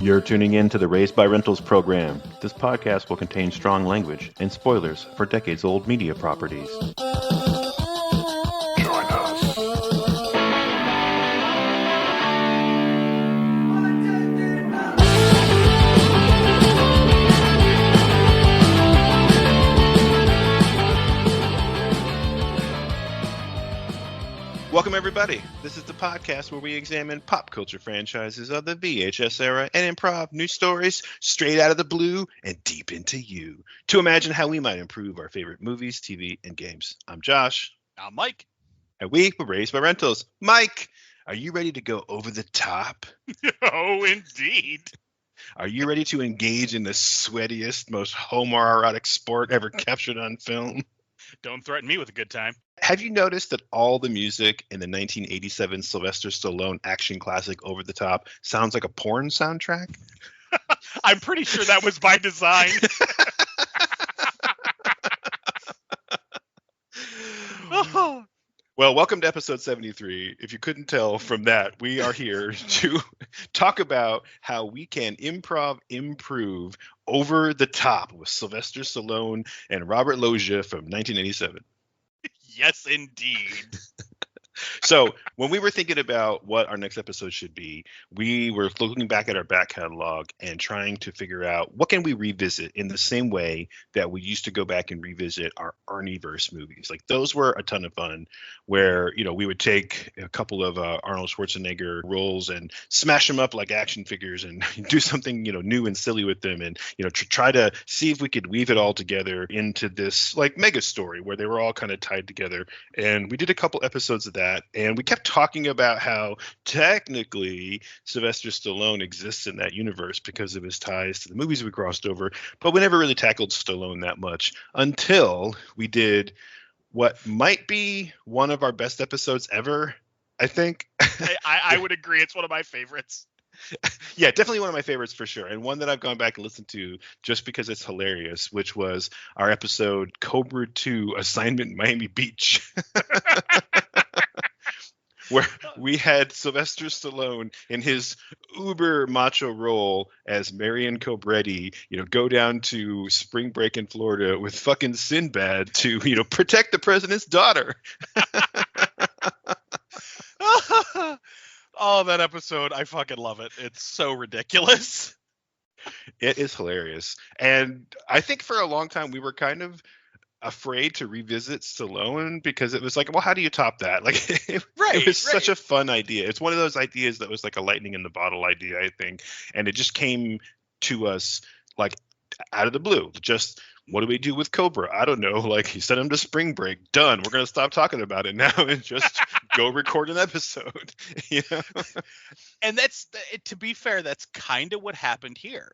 You're tuning in to the Raised by Rentals program. This podcast will contain strong language and spoilers for decades-old media properties. Join us. Welcome, everybody. This is the podcast where we examine pop culture franchises of the VHS era and improv new stories straight out of the blue and deep into you to imagine how we might improve our favorite movies, TV, and games. I'm Josh. I'm Mike. And we were Raised by Rentals. Mike, are you ready to go over the top? Oh, indeed. Are you ready to engage in the sweatiest, most homoerotic sport ever captured on film? Don't threaten me with a good time. Have you noticed that all the music in the 1987 Sylvester Stallone action classic Over the Top sounds like a porn soundtrack? I'm pretty sure that was by design. Well, welcome to episode 73. If you couldn't tell from that, we are here to talk about how we can improve Over the Top with Sylvester Stallone and Robert Loggia from 1987. Yes, indeed. So when we were thinking about what our next episode should be, we were looking back at our back catalog and trying to figure out what can we revisit in the same way that we used to go back and revisit our Arnieverse movies. Like those were a ton of fun where, you know, we would take a couple of Arnold Schwarzenegger roles and smash them up like action figures and do something, you know, new and silly with them and, you know, try to see if we could weave it all together into this like mega story where they were all kind of tied together. And we did a couple episodes of that. And we kept talking about how technically Sylvester Stallone exists in that universe because of his ties to the movies we crossed over. But we never really tackled Stallone that much until we did what might be one of our best episodes ever, I think. I would agree. It's one of my favorites. Yeah, definitely one of my favorites for sure. And one that I've gone back and listened to just because it's hilarious, which was our episode Cobra 2 Assignment Miami Beach. Where we had Sylvester Stallone in his uber macho role as Marion Cobretti, you know, go down to spring break in Florida with fucking Sinbad to, you know, protect the president's daughter. Oh, that episode. I fucking love it. It's so ridiculous. It is hilarious. And I think for a long time we were kind of afraid to revisit Stallone because it was like, well, how do you top that? Like it was such a fun idea. It's one of those ideas that was like a lightning in the bottle idea, I think. And it just came to us like out of the blue. Just what do we do with Cobra? I don't know. Like you sent him to spring break. Done. We're going to stop talking about it now and just go record an episode. You know? And that's, to be fair, that's kind of what happened here.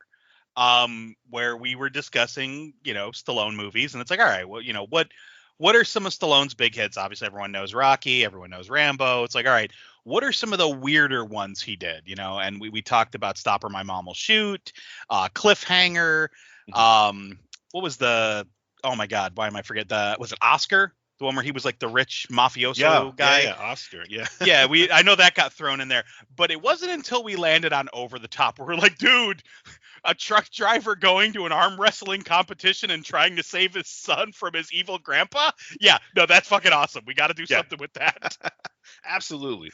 Where we were discussing, you know, Stallone movies, and it's like, all right, well, you know, what are some of Stallone's big hits? Obviously, everyone knows Rocky, everyone knows Rambo. It's like, all right, what are some of the weirder ones he did? You know, and we talked about Stop or My Mom Will Shoot, Cliffhanger. What was the? Oh my God, why am I forget the? Was it Oscar? The one where he was like the rich mafioso guy. Yeah, Oscar. Yeah. Yeah, I know that got thrown in there, but it wasn't until we landed on Over the Top where we're like, dude, a truck driver going to an arm wrestling competition and trying to save his son from his evil grandpa. Yeah, no, that's fucking awesome. We got to do something with that. Absolutely.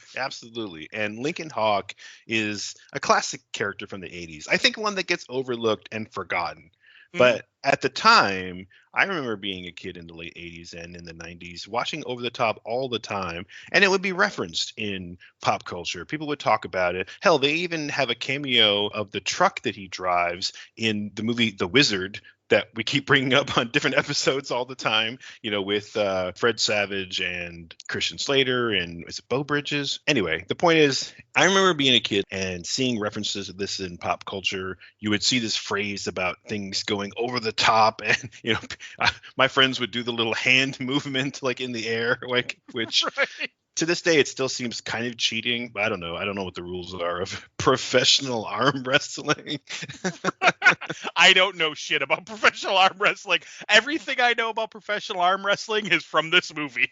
And Lincoln Hawk is a classic character from the 80s. I think one that gets overlooked and forgotten. But at the time, I remember being a kid in the late 80s and in the 90s, watching Over the Top all the time, and it would be referenced in pop culture. People would talk about it. Hell, they even have a cameo of the truck that he drives in the movie The Wizard that we keep bringing up on different episodes all the time, you know, with Fred Savage and Christian Slater and is it Bo Bridges? Anyway, the point is, I remember being a kid and seeing references of this in pop culture. You would see this phrase about things going over the top, and you know, my friends would do the little hand movement like in the air, like which. Right. To this day, it still seems kind of cheating, but I don't know. I don't know what the rules are of professional arm wrestling. I don't know shit about professional arm wrestling. Everything I know about professional arm wrestling is from this movie.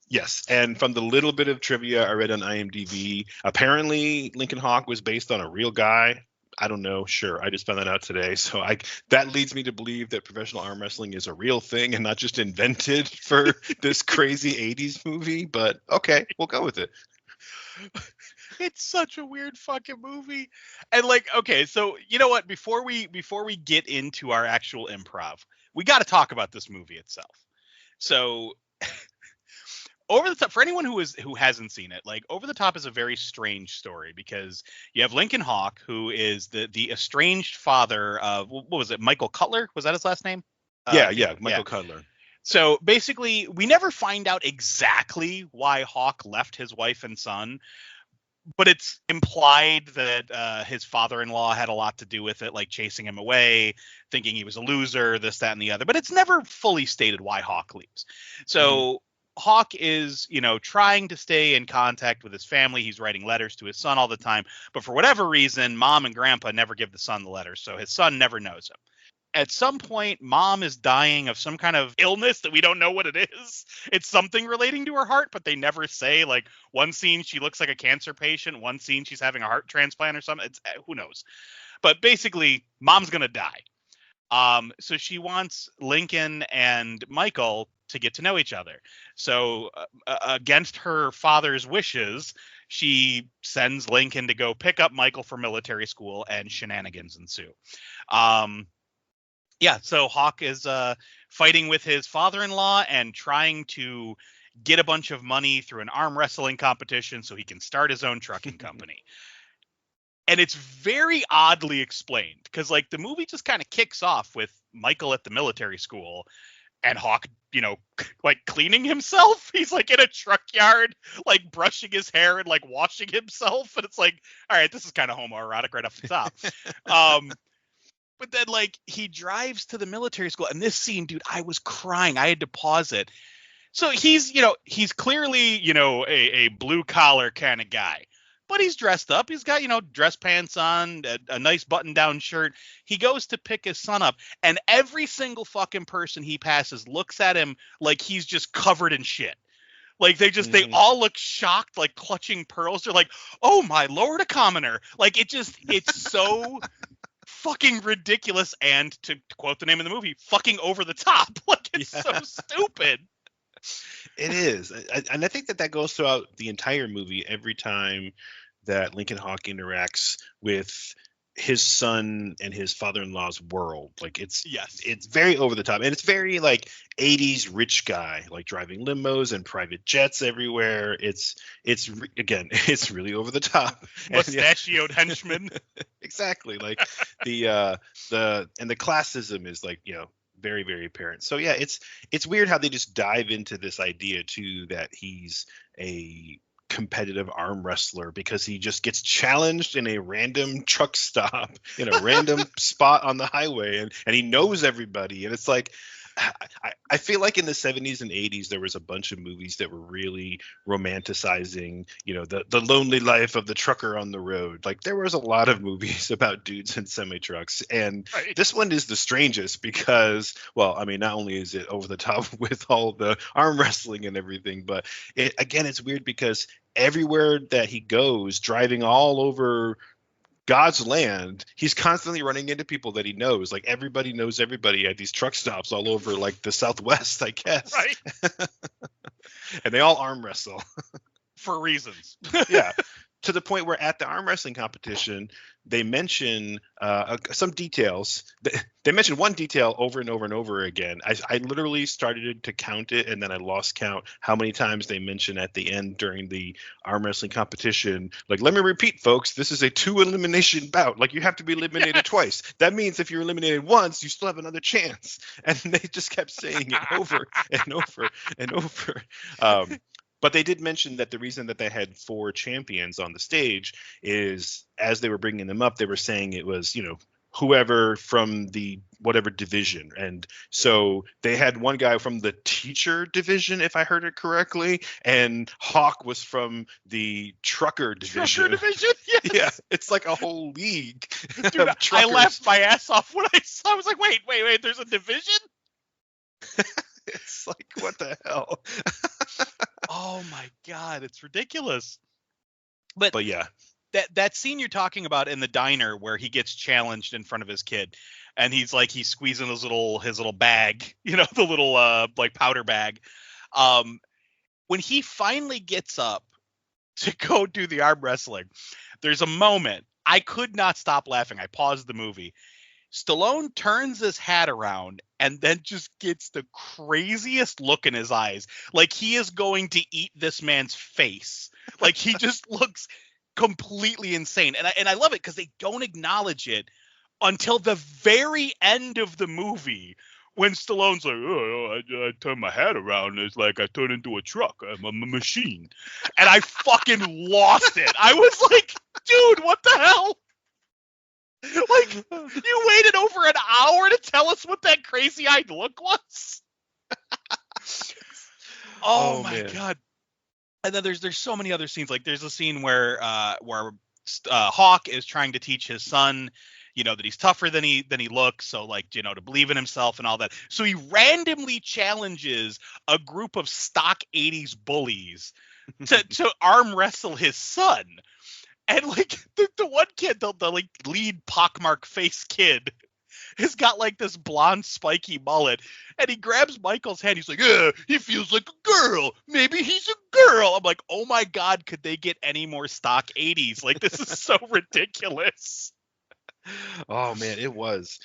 Yes, and from the little bit of trivia I read on IMDb, apparently Lincoln Hawk was based on a real guy. I don't know. Sure, I just found that out today. So that leads me to believe that professional arm wrestling is a real thing and not just invented for this crazy 80s movie. But okay, we'll go with it. It's such a weird fucking movie. And like, okay, so you know what? Before we get into our actual improv, we got to talk about this movie itself. So Over the Top, for anyone who hasn't seen it, like Over the Top is a very strange story because you have Lincoln Hawk, who is the estranged father of, what was it, Michael Cutler? Was that his last name? Yeah, Michael Cutler. So basically, we never find out exactly why Hawk left his wife and son, but it's implied that his father-in-law had a lot to do with it, like chasing him away, thinking he was a loser, this, that, and the other. But it's never fully stated why Hawk leaves. So Hawk is, trying to stay in contact with his family. He's writing letters to his son all the time. But for whatever reason, mom and grandpa never give the son the letters. So his son never knows him. At some point, mom is dying of some kind of illness that we don't know what it is. It's something relating to her heart, but they never say. Like, one scene, she looks like a cancer patient. One scene, she's having a heart transplant or something. It's, who knows? But basically, mom's going to die. So she wants Lincoln and Michael to get to know each other. So against her father's wishes, she sends Lincoln to go pick up Michael for military school, and shenanigans ensue. So Hawk is fighting with his father-in-law and trying to get a bunch of money through an arm wrestling competition so he can start his own trucking company. And it's very oddly explained because, like, the movie just kind of kicks off with Michael at the military school and Hawk, like talking himself. He's like in a truck yard, like brushing his hair and like washing himself. And it's like, all right, this is kind of homoerotic right off the top. But then, like, he drives to the military school, and this scene, dude, I was crying. I had to pause it. So he's clearly, a blue collar kind of guy, but he's dressed up. He's got, dress pants on, a nice button down shirt. He goes to pick his son up, and every single fucking person he passes looks at him like he's just covered in shit. Like, they all look shocked, like clutching pearls. They're like, oh my Lord, a commoner. Like, it's so fucking ridiculous, and to quote the name of the movie, fucking over the top. Like, it's so stupid. It is. And I think that goes throughout the entire movie. Every time that Lincoln Hawk interacts with his son and his father-in-law's world, like, it's very over the top, and it's very like 80s rich guy, like driving limos and private jets everywhere. It's really over the top. Mustachioed henchman. Exactly. Like the classism is, like, very, very apparent. So yeah, it's weird how they just dive into this idea too, that he's a competitive arm wrestler because he just gets challenged in a random truck stop in a random spot on the highway, and he knows everybody. And it's like, I feel like in the 70s and 80s there was a bunch of movies that were really romanticizing, the lonely life of the trucker on the road. Like, there was a lot of movies about dudes in semi trucks, and this one is the strangest because, well, I mean, not only is it over the top with all the arm wrestling and everything, but it's weird because everywhere that he goes, driving all over God's land, he's constantly running into people that he knows. Like, everybody knows everybody at these truck stops all over, like, the Southwest, I guess. Right. And they all arm wrestle. For reasons. Yeah. To the point where at the arm wrestling competition, they mention some details. They mention one detail over and over and over again. I literally started to count it, and then I lost count how many times they mention at the end during the arm wrestling competition. Like, let me repeat, folks, this is a 2-elimination bout. Like, you have to be eliminated twice. That means if you're eliminated once, you still have another chance. And they just kept saying it over and over and over. But they did mention that the reason that they had 4 champions on the stage is, as they were bringing them up, they were saying it was, whoever from the whatever division. And so they had one guy from the teacher division, if I heard it correctly, and Hawk was from the trucker division. Trucker division? Yes. Yeah, it's like a whole league. Dude, I laughed my ass off when I saw. I was like, wait, there's a division? It's like, what the hell? Oh my God, it's ridiculous. But yeah. that scene you're talking about in the diner where he gets challenged in front of his kid, and he's squeezing his little bag, the little like powder bag. When he finally gets up to go do the arm wrestling, there's a moment I could not stop laughing. I paused the movie. Stallone turns his hat around and then just gets the craziest look in his eyes. Like he is going to eat this man's face. Like he just looks completely insane. And I love it because they don't acknowledge it until the very end of the movie when Stallone's like, I turn my hat around. It's like I turn into a truck. I'm a machine. And I fucking lost it. I was like, dude, what the hell? Like, you waited over an hour to tell us what that crazy-eyed look was? Oh my God. And then there's so many other scenes. Like there's a scene where Hawk is trying to teach his son, that he's tougher than he looks, so to believe in himself and all that. So he randomly challenges a group of stock 80s bullies to arm wrestle his son. And the one kid, the lead pockmark face kid, has got this blonde spiky mullet, and he grabs Michael's hand. He's like, he feels like a girl. Maybe he's a girl. I'm like, oh my God, could they get any more stock 80s? This is so ridiculous. Oh man, it was.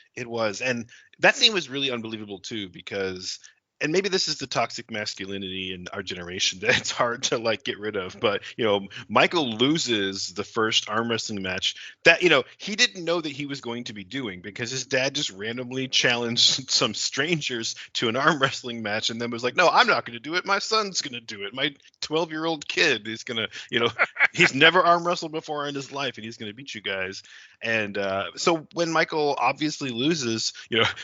And that scene was really unbelievable too, because, and maybe this is the toxic masculinity in our generation that it's hard to get rid of. But, Michael loses the first arm wrestling match that, he didn't know that he was going to be doing, because his dad just randomly challenged some strangers to an arm wrestling match and then was like, no, I'm not going to do it. My son's going to do it. My 12-year-old kid is going to, he's never arm wrestled before in his life and he's going to beat you guys. And so when Michael obviously loses,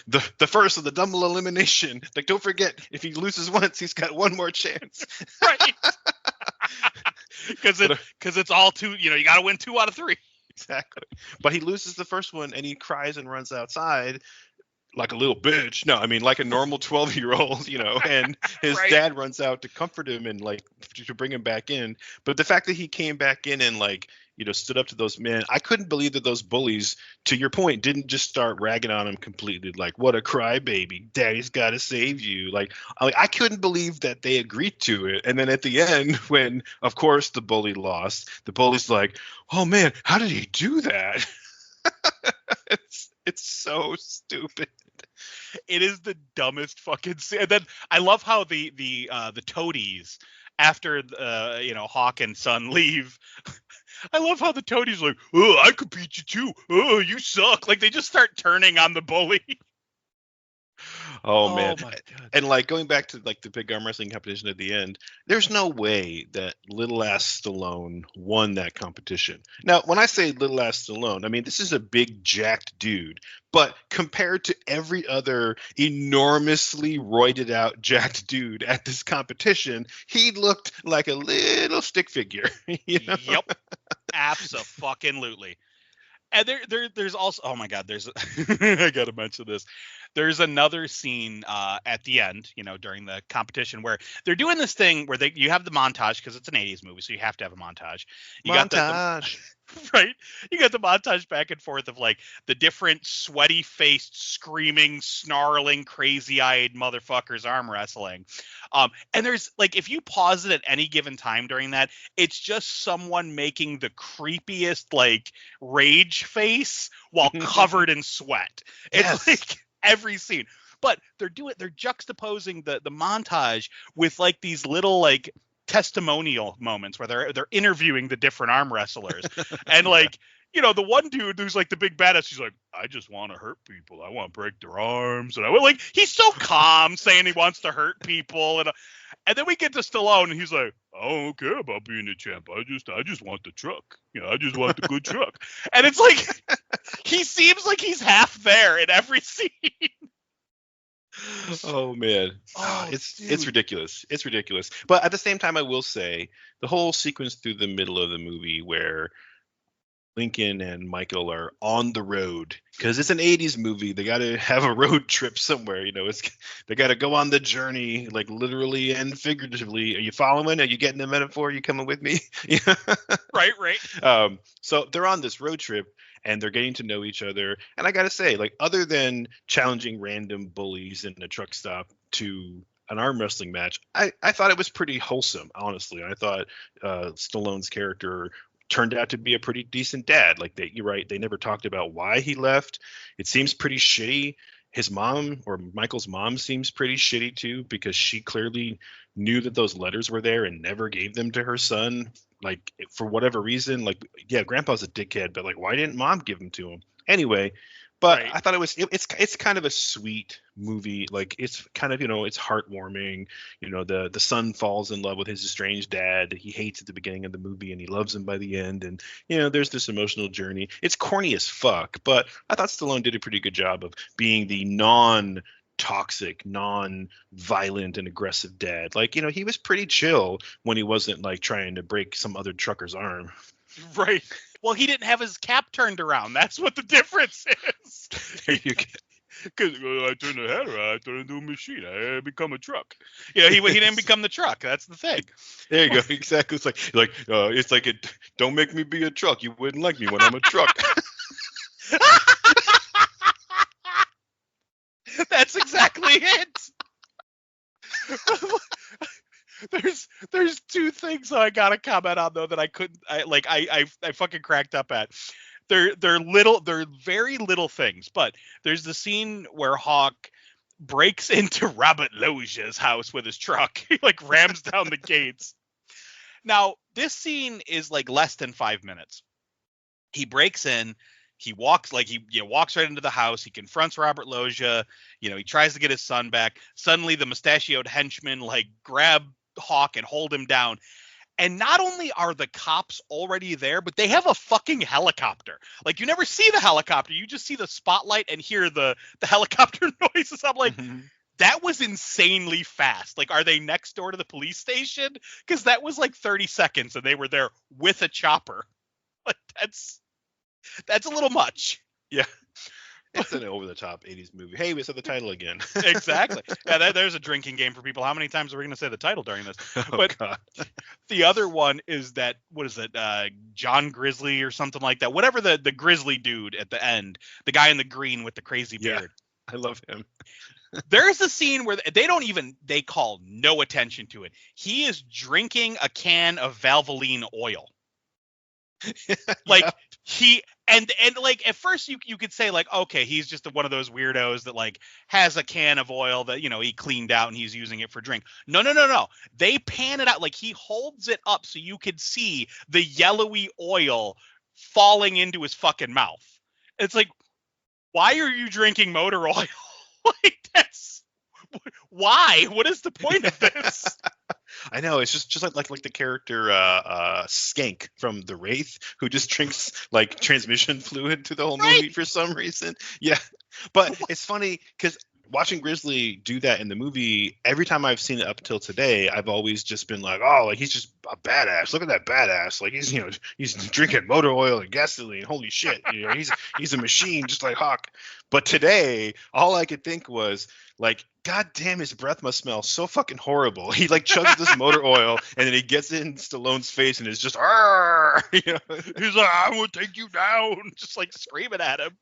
the first of the double elimination, don't forget, if he loses once, he's got one more chance. Right. Because it's all two, you got to win 2 out of 3. Exactly. But he loses the first one and he cries and runs outside like a little bitch. No, I mean like a normal 12-year-old, and his right. Dad runs out to comfort him and to bring him back in. But the fact that he came back in and stood up to those men, I couldn't believe that those bullies, to your point, didn't just start ragging on him completely. Like, what a crybaby, Daddy's got to save you. I couldn't believe that they agreed to it. And then at the end, when of course the bully lost, the bully's like, oh man, how did he do that? It's so stupid. It is the dumbest fucking scene. And then I love how the toadies, after Hawk and Son leave, I love how the toadies are like, oh, I could beat you too. Oh, you suck. They just start turning on the bully. Oh man. My God. And going back to the big arm wrestling competition at the end, there's no way that little ass Stallone won that competition. Now, when I say little ass Stallone, I mean this is a big jacked dude, but compared to every other enormously roided out jacked dude at this competition, he looked like a little stick figure. Yep. Abso-fucking-lutely. And there's also, oh my God, I gotta mention this. There's another scene at the end, during the competition where they're doing this thing where you have the montage, because it's an 80s movie, so you have to have a montage. Montage. Right? You got the montage back and forth of the different sweaty-faced, screaming, snarling, crazy-eyed motherfuckers arm wrestling. And there's if you pause it at any given time during that, it's just someone making the creepiest rage face while covered in sweat. It's yes. Every scene. But they're juxtaposing the montage with these little testimonial moments where they're interviewing the different arm wrestlers. And the one dude who's the big badass, he's like, I just want to hurt people. I want to break their arms. And he's so calm saying he wants to hurt people. And then we get to Stallone and he's like, I don't care about being a champ. I just want the truck. I just want the good truck. And it's he seems like he's half there in every scene. Oh man, it's ridiculous. It's ridiculous. But at the same time, I will say the whole sequence through the middle of the movie where Lincoln and Michael are on the road because it's an 80s movie. They got to have a road trip somewhere. They got to go on the journey, like literally and figuratively. Are you following? Are you getting the metaphor? Are you coming with me? Yeah. Right, right. So they're on this road trip and they're getting to know each other. And I got to say, like, other than challenging random bullies in a truck stop to an arm wrestling match, I thought it was pretty wholesome, honestly. I thought Stallone's character turned out to be a pretty decent dad. Like, you're right, they never talked about why he left. It seems pretty shitty. His mom, or Michael's mom, seems pretty shitty too, because she clearly knew that those letters were there and never gave them to her son, like, for whatever reason. Like, yeah, grandpa's a dickhead, but like, why didn't mom give them to him anyway? But Right. I thought it's kind of a sweet movie. Like, it's kind of, it's heartwarming. The son falls in love with his estranged dad that he hates at the beginning of the movie, and he loves him by the end. And there's this emotional journey. It's corny as fuck, but I thought Stallone did a pretty good job of being the non-toxic, non-violent and aggressive dad. Like, he was pretty chill when he wasn't like trying to break some other trucker's arm. Right. Well, he didn't have his cap turned around. That's what the difference is. There you go. Because I turn the head around, I turn into a machine. I become a truck. He didn't become the truck. That's the thing. There you go. Exactly. It's like it. Don't make me be a truck. You wouldn't like me when I'm a truck. That's exactly it. There's two things that I gotta comment on though that I couldn't. I fucking cracked up at. They're very little things, but there's the scene where Hawk breaks into Robert Loggia's house with his truck. He like rams down the gates. Now, this scene is like less than 5 minutes. He breaks in, he walks walks right into the house, he confronts Robert Loggia, he tries to get his son back. Suddenly the mustachioed henchmen like grab Hawk and hold him down. And not only are the cops already there, but they have a fucking helicopter. Like, you never see the helicopter. You just see the spotlight and hear the helicopter noises. I'm like, that was insanely fast. Like, are they next door to the police station? Because that was like 30 seconds and they were there with a chopper. Like, that's a little much. Yeah. It's an over-the-top 80s movie. Hey, we said the title again. Exactly. Yeah, there's a drinking game for people. How many times are we going to say the title during this? But God. The other one is that, what is it, John Grizzly or something like that. Whatever the Grizzly dude at the end, the guy in the green with the crazy beard. I love him. There's a scene where they call no attention to it. He is drinking a can of Valvoline oil. Like, and like at first you could say like, okay, he's just one of those weirdos that like has a can of oil that he cleaned out and he's using it for drink. No. They pan it out, like he holds it up so you could see the yellowy oil falling into his fucking mouth. It's like, why are you drinking motor oil? Like, that's why? What is the point of this? I know, it's just like the character Skank from The Wraith, who just drinks like transmission fluid to the whole movie for some reason. Yeah, but it's funny because watching Grizzly do that in the movie, every time I've seen it up till today, I've always just been like, oh, like he's just a badass. Look at that badass. Like he's drinking motor oil and gasoline. Holy shit. He's a machine just like Hawk. But today, all I could think was like, God damn, his breath must smell so fucking horrible. He like chugs this motor oil and then he gets in Stallone's face and is just, he's like, I will take you down. Just like screaming at him.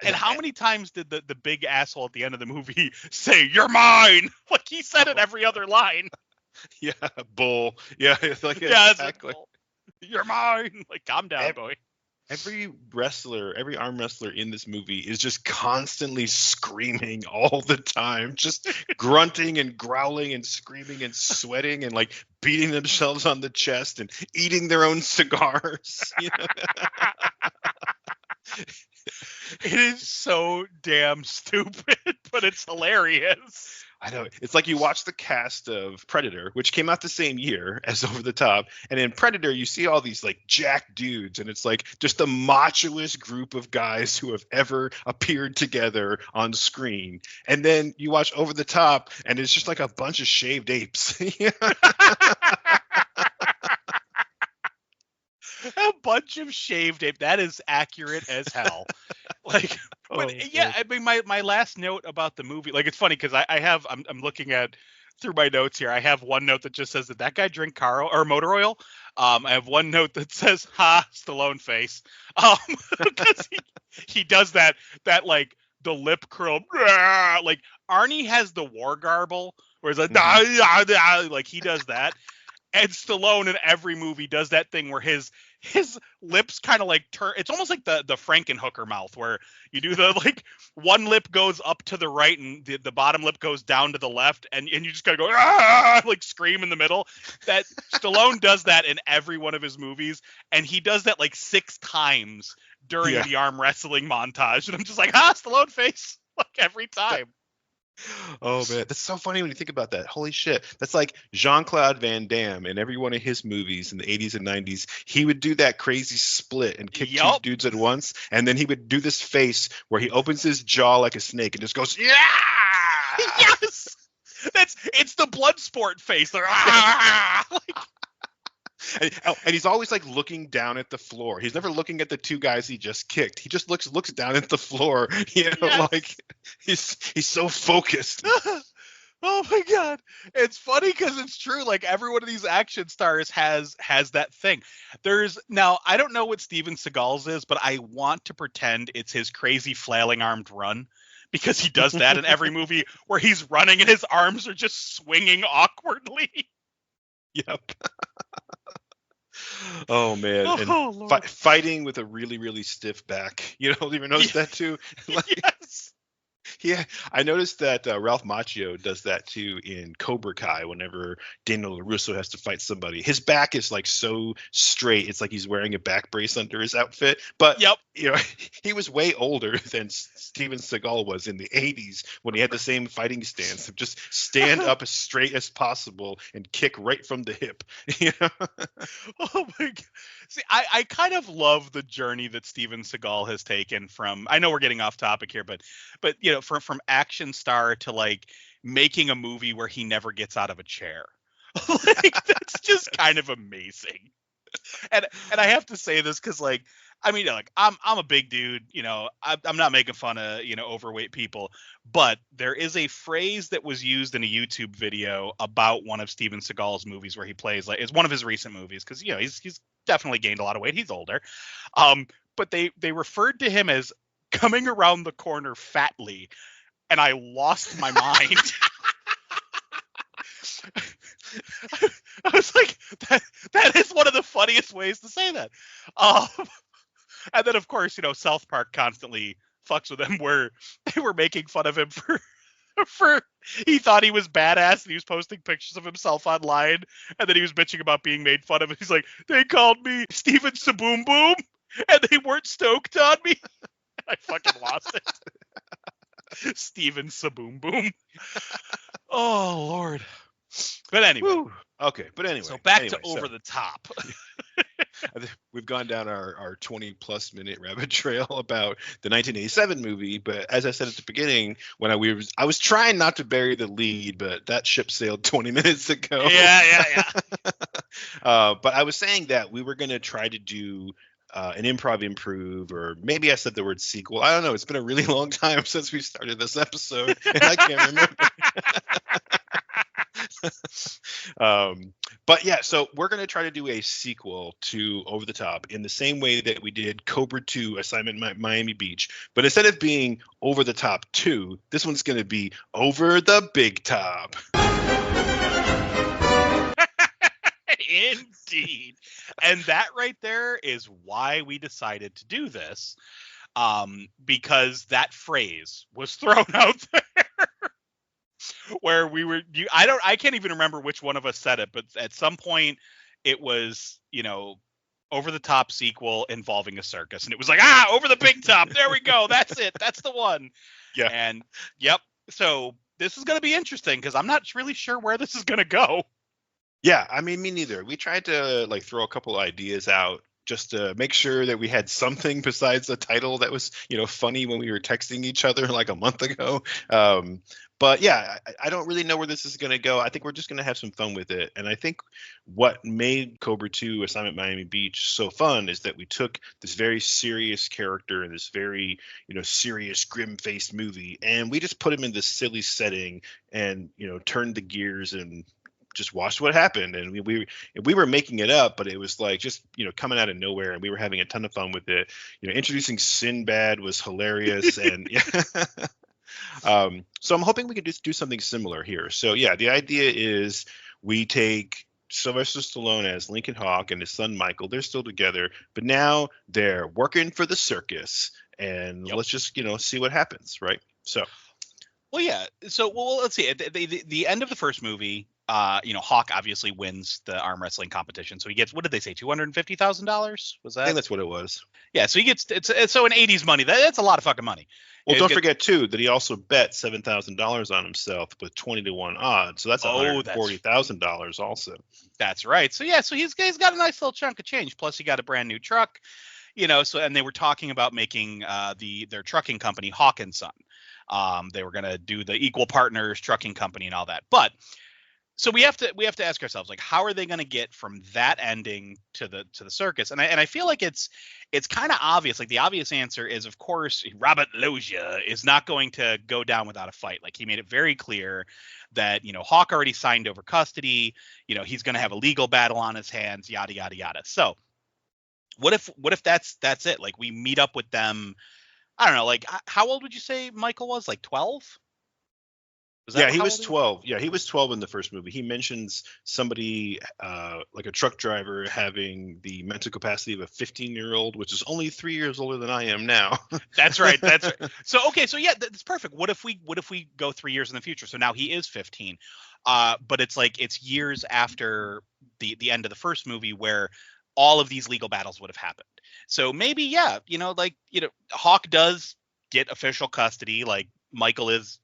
And how many times did the big asshole at the end of the movie say, "You're mine"? Like, he said it every other line. Yeah, bull. Yeah, it's like, yeah, exactly. You're mine. Like, calm down, boy. Every arm wrestler in this movie is just constantly screaming all the time, just grunting and growling and screaming and sweating and like beating themselves on the chest and eating their own cigars. It is so damn stupid, but it's hilarious. I know. It's like you watch the cast of Predator, which came out the same year as Over the Top. And in Predator, you see all these like jack dudes. And it's like just the machoest group of guys who have ever appeared together on screen. And then you watch Over the Top and it's just like a bunch of shaved apes. A bunch of shaved ape. That is accurate as hell. Like, but yeah, I mean, my last note about the movie, like, it's funny because I'm looking at through my notes here. I have one note that just says, did that guy drink car or motor oil? I have one note that says, ha, Stallone face. Because he does that like the lip curl, like Arnie has the war garble where it's like, like he does that. And Stallone in every movie does that thing where his lips kind of like turn. It's almost like the Frankenhooker mouth where you do the like one lip goes up to the right and the bottom lip goes down to the left, and you just gotta go like scream in the middle. That Stallone does that in every one of his movies, and he does that like 6 times during the arm wrestling montage, and I'm just like, Stallone face, like every time. Oh man, that's so funny when you think about that. Holy shit. That's like Jean-Claude Van Damme in every one of his movies in the 80s and 90s. He would do that crazy split and kick 2 dudes at once, and then he would do this face where he opens his jaw like a snake and just goes, yeah! Yes! It's the Bloodsport face. Like, and he's always like looking down at the floor. He's never looking at the 2 guys he just kicked. He just looks down at the floor. You know, like he's so focused. Oh my god, it's funny because it's true. Like every one of these action stars has that thing. Now I don't know what Steven Seagal's is, but I want to pretend it's his crazy flailing armed run. Because he does that in every movie where he's running and his arms are just swinging awkwardly. Yep. Oh man, and fighting with a really, really stiff back. You know, you ever notice that too? Like, yes. Yeah, I noticed that Ralph Macchio does that too in Cobra Kai. Whenever Daniel LaRusso has to fight somebody, his back is like so straight. It's like he's wearing a back brace under his outfit. But you know, he was way older than Steven Seagal was in the 80s when he had the same fighting stance of just stand up as straight as possible and kick right from the hip. You know? Oh my god! See, I kind of love the journey that Steven Seagal has taken from. I know we're getting off topic here, but you know, from action star to like making a movie where he never gets out of a chair. Like that's just kind of amazing. And I have to say this because like, I mean, like I'm a big dude, you know, I'm not making fun of, you know, overweight people, but there is a phrase that was used in a YouTube video about one of Steven Seagal's movies where he plays like, it's one of his recent movies. Cause you know, he's definitely gained a lot of weight. He's older. But they referred to him as coming around the corner fatly, and I lost my mind. I was like, that is one of the funniest ways to say that. And then, of course, you know, South Park constantly fucks with him where they were making fun of him for he thought he was badass and he was posting pictures of himself online, and then he was bitching about being made fun of. He's like, they called me Steven Saboom Boom, and they weren't stoked on me. I fucking lost it. Steven Saboom Boom. Oh Lord. But anyway. Woo. Okay, but anyway. So back to Over the Top. We've gone down our 20+ minute rabbit trail about the 1987 movie, but as I said at the beginning, when I was trying not to bury the lead, but that ship sailed 20 minutes ago. Yeah. But I was saying that we were going to try to do an improve, or maybe I said the word sequel. I don't know. It's been a really long time since we started this episode, and I can't remember. But yeah, so we're going to try to do a sequel to Over the Top in the same way that we did Cobra 2 Assignment Miami Beach. But instead of being Over the Top 2, this one's going to be Over the Big Top. Indeed. And that right there is why we decided to do this. Because that phrase was thrown out there. Where we were, I can't even remember which one of us said it, but at some point it was, you know, Over the Top sequel involving a circus, and it was like, Over the Big Top. There we go. That's it. That's the one. Yeah. And yep. So this is going to be interesting because I'm not really sure where this is going to go. Yeah, I mean, me neither. We tried to like throw a couple ideas out just to make sure that we had something besides a title that was, funny when we were texting each other like a month ago. But yeah, I don't really know where this is going to go. I think we're just going to have some fun with it. And I think what made Cobra 2 Assignment Miami Beach so fun is that we took this very serious character in this very, serious, grim-faced movie, and we just put him in this silly setting and, turned the gears and just watched what happened. And we were making it up, but it was like just, coming out of nowhere, and we were having a ton of fun with it. Introducing Sinbad was hilarious. And yeah. So I'm hoping we could just do something similar here. So yeah, the idea is we take Sylvester Stallone as Lincoln Hawk and his son Michael. They're still together, but now they're working for the circus, and let's just, see what happens, right? So well, yeah. So let's see. At the end of the first movie, Hawk obviously wins the arm wrestling competition. So he gets, what did they say, $250,000? Was that? I think that's what it was. Yeah. So he gets, it's so in 80s money, that's a lot of fucking money. Well, don't forget too that he also bet $7,000 on himself with 20-1 odds. So that's $140,000 also. That's right. So yeah, so he's got a nice little chunk of change. Plus he got a brand new truck, So and they were talking about making their trucking company Hawk and Son. They were gonna do the Equal Partners trucking company and all that, but. So we have to ask ourselves, like, how are they going to get from that ending to the circus? And I feel like it's kind of obvious. Like the obvious answer is, of course, Robert Loggia is not going to go down without a fight. Like he made it very clear that Hawk already signed over custody. He's going to have a legal battle on his hands. Yada yada yada. So what if that's it? Like we meet up with them. I don't know. Like how old would you say Michael was? Like 12? Yeah, he was 12. Yeah, he was 12 in the first movie. He mentions somebody like a truck driver having the mental capacity of a 15-year-old, which is only 3 years older than I am now. That's right. That's right. So okay, so yeah, that's perfect. What if we go 3 years in the future? So now he is 15. But it's years after the end of the first movie where all of these legal battles would have happened. So maybe Hawk does get official custody, like Michael is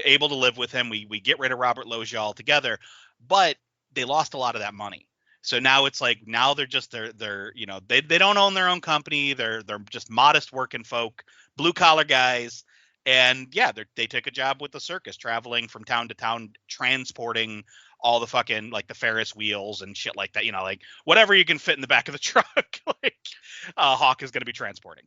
able to live with him. We get rid of Robert Loggia altogether, but they lost a lot of that money. So now it's like they're just they don't own their own company. They're just modest working folk, blue collar guys, and yeah, they took a job with the circus, traveling from town to town, transporting all the fucking like the Ferris wheels and shit like that. Like whatever you can fit in the back of the truck, like Hawk is going to be transporting.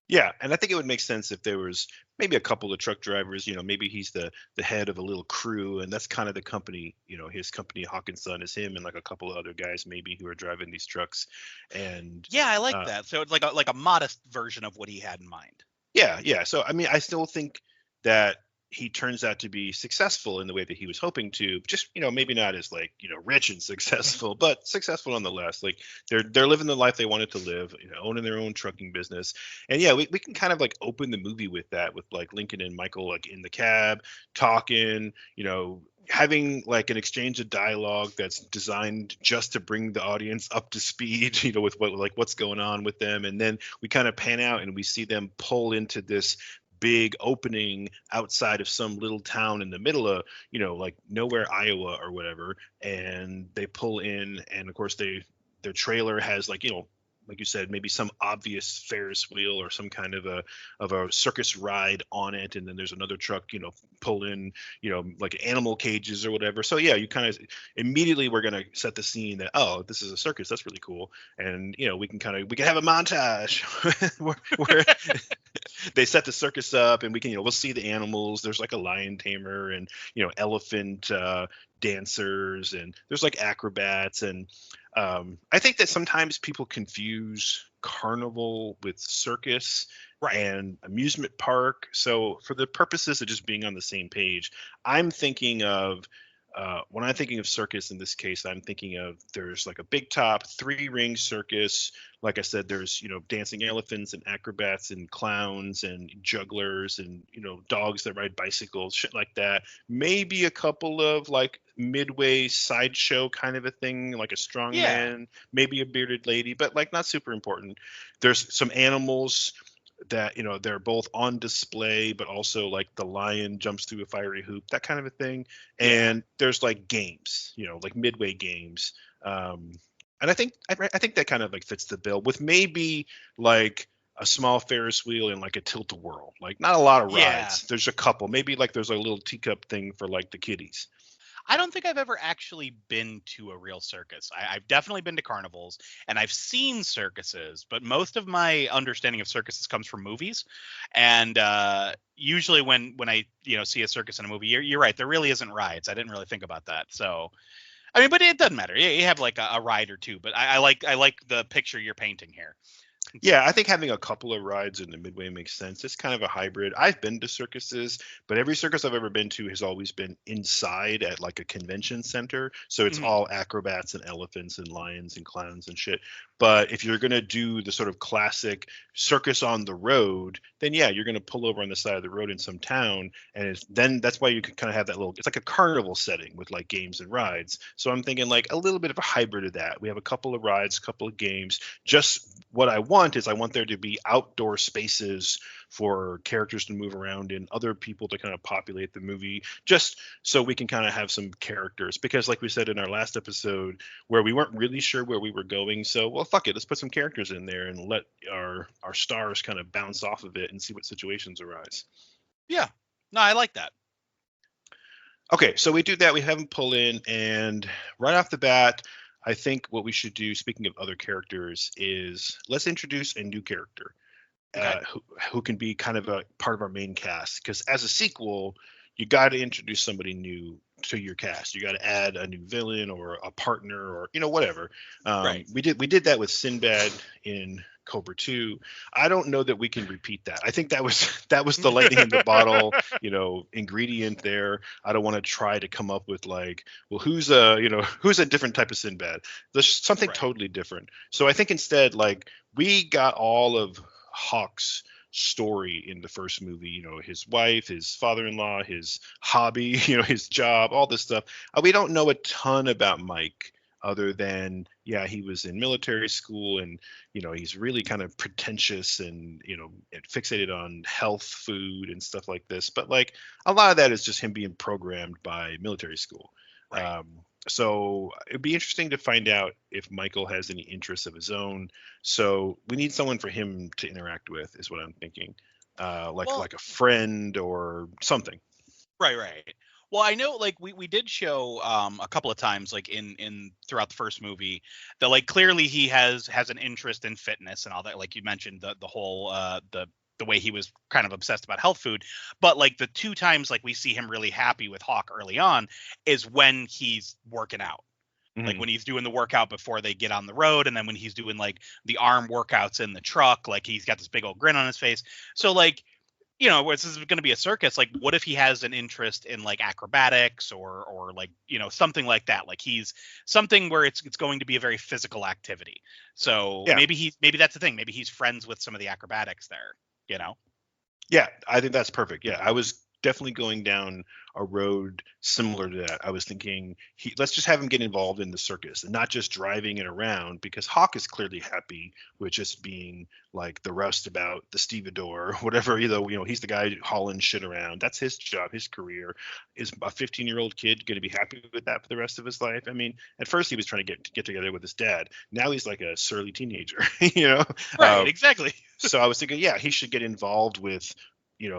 Yeah, and I think it would make sense if there was maybe a couple of truck drivers, maybe he's the head of a little crew, and that's kind of the company, his company, Hawk and Son, is him and like a couple of other guys maybe who are driving these trucks. And yeah, I like that. So it's like a modest version of what he had in mind. Yeah. So I mean, I still think that he turns out to be successful in the way that he was hoping to, just, maybe not as like, rich and successful, but successful nonetheless. Like they're living the life they wanted to live, owning their own trucking business. And yeah, we can kind of like open the movie with that, with like Lincoln and Michael, like in the cab talking, having like an exchange of dialogue that's designed just to bring the audience up to speed, with what's going on with them. And then we kind of pan out and we see them pull into this big opening outside of some little town in the middle of, like nowhere, Iowa or whatever. And they pull in, and of course their trailer has like, like you said, maybe some obvious Ferris wheel or some kind of a circus ride on it. And then there's another truck, pull in, like animal cages or whatever. So yeah, you kind of immediately we're going to set the scene that, oh, this is a circus. That's really cool. And, we can have a montage where they set the circus up, and we can, we'll see the animals. There's like a lion tamer and, elephant dancers, and there's like acrobats. And I think that sometimes people confuse carnival with circus, right, and amusement park. So for the purposes of just being on the same page, I'm thinking of when I'm thinking of circus in this case, I'm thinking of there's like a big top 3-ring circus. Like I said, there's, dancing elephants and acrobats and clowns and jugglers and, dogs that ride bicycles, shit like that. Maybe a couple of like midway sideshow kind of a thing, like a strong man, maybe a bearded lady, but like not super important. There's some animals that, they're both on display, but also like the lion jumps through a fiery hoop, that kind of a thing. And there's like games, like midway games. And I think that kind of like fits the bill with maybe like a small Ferris wheel and like a tilt-a-whirl. Like not a lot of Yeah. rides. There's a couple. Maybe like there's a little teacup thing for like the kiddies. I don't think I've ever actually been to a real circus. I've definitely been to carnivals and I've seen circuses, but most of my understanding of circuses comes from movies. And usually when I see a circus in a movie, you're right, there really isn't rides. I didn't really think about that. So I mean, but it doesn't matter. You have like a ride or two, but I like the picture you're painting here. Yeah, I think having a couple of rides in the Midway makes sense. It's kind of a hybrid. I've been to circuses, but every circus I've ever been to has always been inside at like a convention center. So it's Mhm. all acrobats and elephants and lions and clowns and shit. But if you're going to do the sort of classic circus on the road, then yeah, you're going to pull over on the side of the road in some town. And then that's why you can kind of have that little, it's like a carnival setting with like games and rides. So I'm thinking like a little bit of a hybrid of that. We have a couple of rides, a couple of games. Just what I want is I want there to be outdoor spaces for characters to move around and other people to kind of populate the movie, just so we can kind of have some characters. Because like we said in our last episode, where we weren't really sure where we were going, so well, fuck it, let's put some characters in there and let our stars kind of bounce off of it and see what situations arise. Yeah. No, I like that. Okay, so we do that. We have them pull in, and right off the bat, I think what we should do, speaking of other characters, is let's introduce a new character. Okay. Who can be kind of a part of our main cast. Because as a sequel, you got to introduce somebody new to your cast. You got to add a new villain or a partner or whatever. Right. We did that with Sinbad in Cobra 2. I don't know that we can repeat that. I think that was the lightning in the bottle, ingredient there. I don't want to try to come up with like, well, who's a different type of Sinbad. There's something Right. totally different. So I think instead, like, we got all of Hawk's story in the first movie, his wife, his father-in-law, his hobby, his job, all this stuff. We don't know a ton about Mike other than, yeah, he was in military school and, he's really kind of pretentious and, fixated on health food and stuff like this. But like a lot of that is just him being programmed by military school. Right. So it'd be interesting to find out if Michael has any interests of his own. So we need someone for him to interact with, is what I'm thinking. Well, Like a friend or something. right. Well, I know like we did show a couple of times like in throughout the first movie that like clearly he has an interest in fitness and all that. Like you mentioned the whole the way he was kind of obsessed about health food. But like the two times like we see him really happy with Hawk early on is when he's working out. Like Mhm. when he's doing the workout before they get on the road, and then when he's doing like the arm workouts in the truck, like he's got this big old grin on his face. So like, this is going to be a circus. Like, what if he has an interest in like acrobatics or like something like that? Like he's something where it's going to be a very physical activity. So Yeah. maybe that's the thing. Maybe he's friends with some of the acrobatics there. Yeah, I think that's perfect. Yeah, I was definitely going down a road similar to that. I was thinking, let's just have him get involved in the circus and not just driving it around, because Hawk is clearly happy with just being like the roustabout, the stevedore, whatever. He's the guy hauling shit around. That's his job, his career. Is a 15-year-old kid going to be happy with that for the rest of his life? I mean, at first he was trying to get together with his dad. Now he's like a surly teenager, Right. Exactly. So I was thinking, yeah, he should get involved with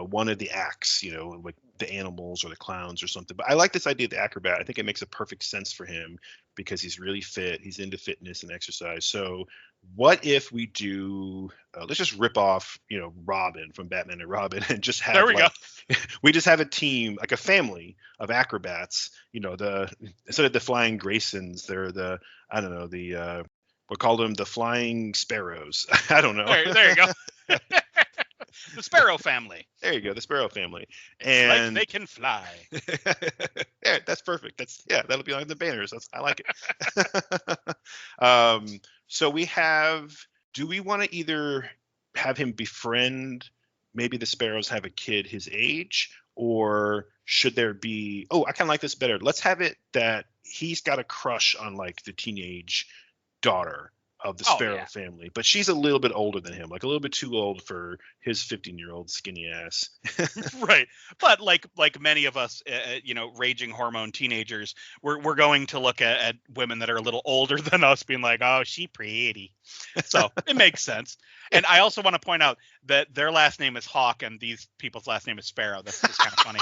one of the acts, like the animals or the clowns or something. But I like this idea of the acrobat. I think it makes a perfect sense for him because he's really fit. He's into fitness and exercise. So what if we do, let's just rip off, Robin from Batman and Robin and just have There we go. we just have a team, like a family of acrobats, instead of the flying Graysons, they're I don't know, we'll call them the flying sparrows. I don't know. There you go. The Sparrow family. There you go, the Sparrow family. Like they can fly. Yeah, that's perfect. That'll be on the banners. I like it. So do we want to either have him befriend, maybe the Sparrows have a kid his age, or should there be, I kind of like this better. Let's have it that he's got a crush on like the teenage daughter of the Oh, Sparrow yeah. family, but she's a little bit older than him, like a little bit too old for his 15-year-old skinny ass. Right. But like many of us, raging hormone teenagers, we're going to look at women that are a little older than us, being like, oh, she pretty. So it makes sense. And I also want to point out that their last name is Hawk and these people's last name is Sparrow. That's just kind of funny.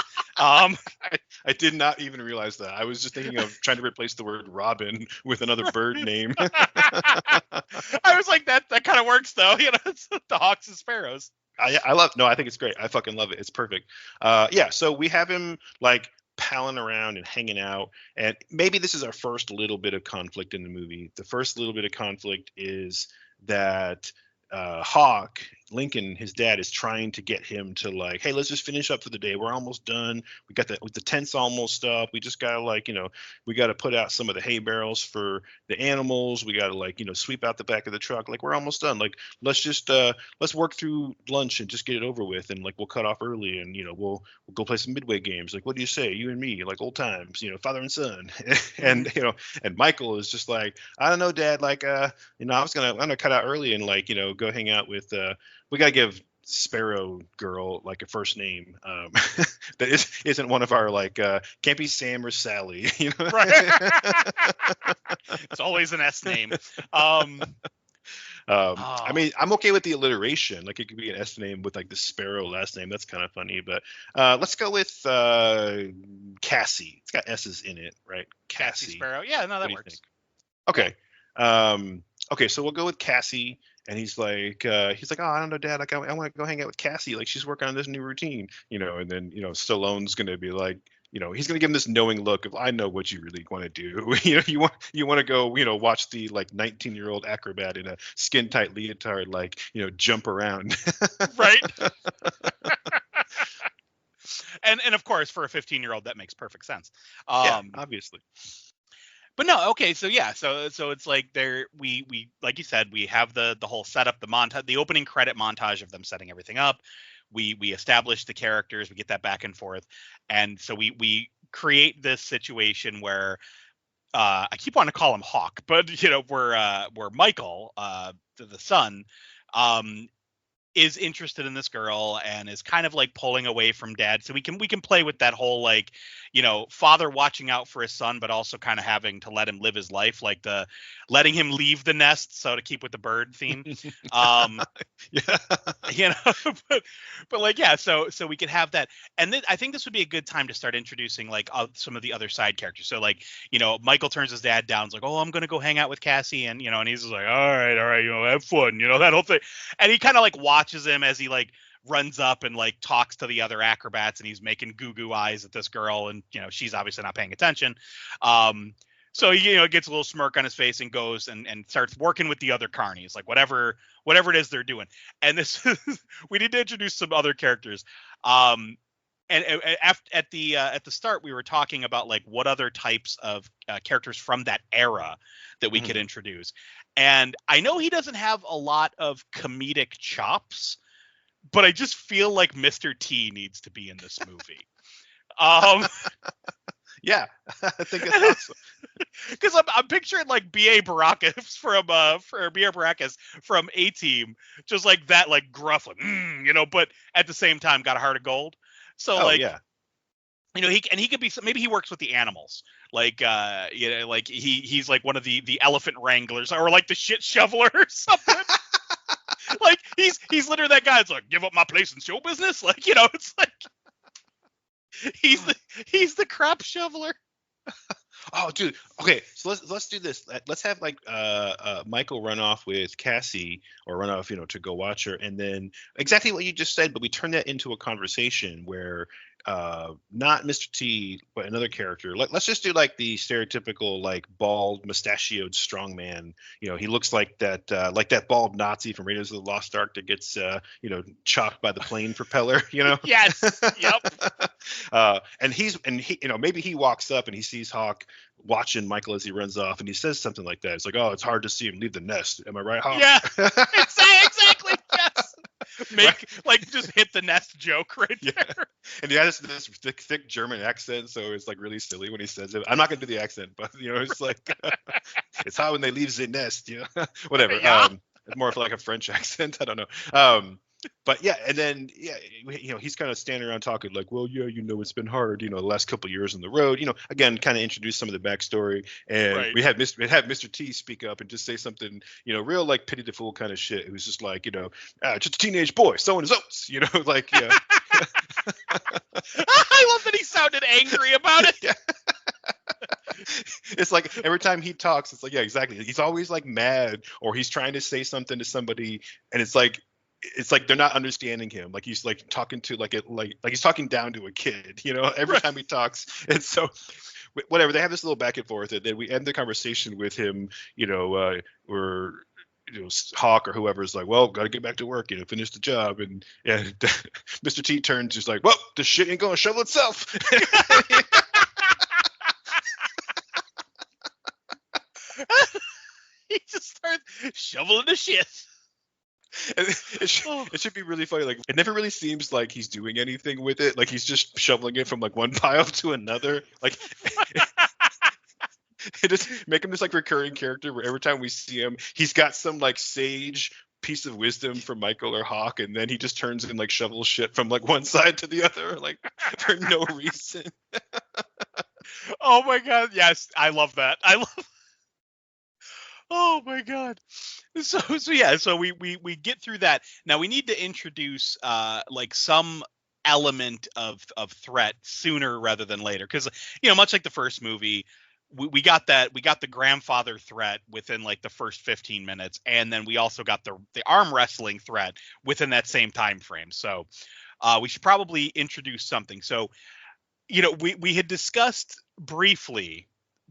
I did not even realize that. I was just thinking of trying to replace the word Robin with another bird name. I was like, that kind of works though. It's the Hawks and Sparrows. I think it's great. I fucking love it. It's perfect. So we have him like palling around and hanging out, and maybe this is our first little bit of conflict in the movie. The first little bit of conflict is that Hawk, Lincoln, his dad, is trying to get him to like, hey, let's just finish up for the day. We're almost done. We got the tents almost up. We just gotta we gotta put out some of the hay barrels for the animals. We gotta sweep out the back of the truck. Like we're almost done. Like let's work through lunch and just get it over with. And like we'll cut off early and we'll go play some midway games. Like what do you say, you and me, like old times, father and son. and and Michael is just like, I don't know, Dad. Like I'm gonna cut out early and go hang out with we gotta give Sparrow girl like a first name that isn't one of our can't be Sam or Sally. Right. It's always an S name. I mean, I'm okay with the alliteration. Like it could be an S name with like the Sparrow last name. That's kind of funny. But let's go with Cassie. It's got S's in it, right? Cassie Sparrow. Yeah, no, that works. Okay. Okay, so we'll go with Cassie. And he's like, oh, I don't know, Dad. Like, I want to go hang out with Cassie. Like, she's working on this new routine, And then, Stallone's gonna be like, he's gonna give him this knowing look of, I know what you really want to do. You want to go, watch the 19-year-old acrobat in a skin tight leotard, jump around. Right. And of course, for a 15-year-old, that makes perfect sense. Yeah, obviously. But no, okay, so yeah, so it's like we like you said, we have the whole setup, the montage, the opening credit montage of them setting everything up. We establish the characters, we get that back and forth, and so we create this situation where I keep wanting to call him Hawk, but where Michael, the son, is interested in this girl and is kind of like pulling away from Dad. So we can play with that whole father watching out for his son, but also kind of having to let him live his life, like the letting him leave the nest. So to keep with the bird theme, yeah, so we could have that. And then I think this would be a good time to start introducing some of the other side characters. So Michael turns his dad down. It's like, oh, I'm going to go hang out with Cassie. And, and he's just like, all right, have fun, that whole thing. And he kind of watches him as he runs up and talks to the other acrobats, and he's making goo eyes at this girl, and she's obviously not paying attention. So he gets a little smirk on his face and goes and starts working with the other carnies, like whatever it is they're doing. And this we need to introduce some other characters. And at the start we were talking about what other types of characters from that era that we could introduce. And I know he doesn't have a lot of comedic chops, but I just feel like Mr. T needs to be in this movie. Yeah, I think it's awesome. Because I'm picturing B.A. Baracus from A-Team, just like that, gruff, but at the same time got a heart of gold. So yeah. He could be, maybe he works with the animals, he's one of the elephant wranglers, or the shit shoveler or something. He's literally that guy. It's like, give up my place in show business. It's like he's the crap shoveler. Oh, dude. Okay, so let's do this. Let's have Michael run off with Cassie, or run off, to go watch her, and then exactly what you just said, but we turn that into a conversation where not Mr. T, but another character. Let's just do the stereotypical bald, mustachioed strongman. He looks like that bald Nazi from Raiders of the Lost Ark that gets chopped by the plane propeller. Yes. Yep. And he maybe he walks up and he sees Hawk watching Michael as he runs off, and he says something like that. It's like, oh, it's hard to see him leave the nest. Am I right, Hawk? Yeah. Exactly. Yes. make like just hit the nest joke right there. And he has this thick German accent, so it's like really silly when he says it. I'm not gonna do the accent, but it's like it's how when they leave the nest, whatever. Yeah. It's more of like a French accent. I don't know. But yeah, and then he's kind of standing around talking like, well, yeah, it's been hard, the last couple of years on the road, again, kind of introduce some of the backstory, and we had Mr. T speak up and just say something, real like pity the fool kind of shit. It was just like, just a teenage boy sowing his oats, like yeah. I love that he sounded angry about it. Yeah. It's like every time he talks, it's like, yeah, exactly. He's always like mad, or he's trying to say something to somebody, and it's like they're not understanding him. Like he's like talking to like he's talking down to a kid, every time he talks. And so whatever, they have this little back and forth, and then we end the conversation with him, or Hawk or whoever's like, well, gotta get back to work, finish the job. And Mr. T turns, just like, well, this shit ain't gonna shovel itself. He just starts shoveling the shit. It should be really funny. Like, it never really seems like he's doing anything with it. Like, he's just shoveling it from like one pile to another. Like, it just make him this like recurring character where every time we see him, he's got some like sage piece of wisdom from Michael or Hawk, and then he just turns and like shovels shit from like one side to the other, like for no reason. Oh my god, yes, I love that. Oh my god. So we get through that. Now we need to introduce like some element of threat sooner rather than later, because much like the first movie, we got the grandfather threat within like the first 15 minutes, and then we also got the arm wrestling threat within that same time frame. So we should probably introduce something. So we had discussed briefly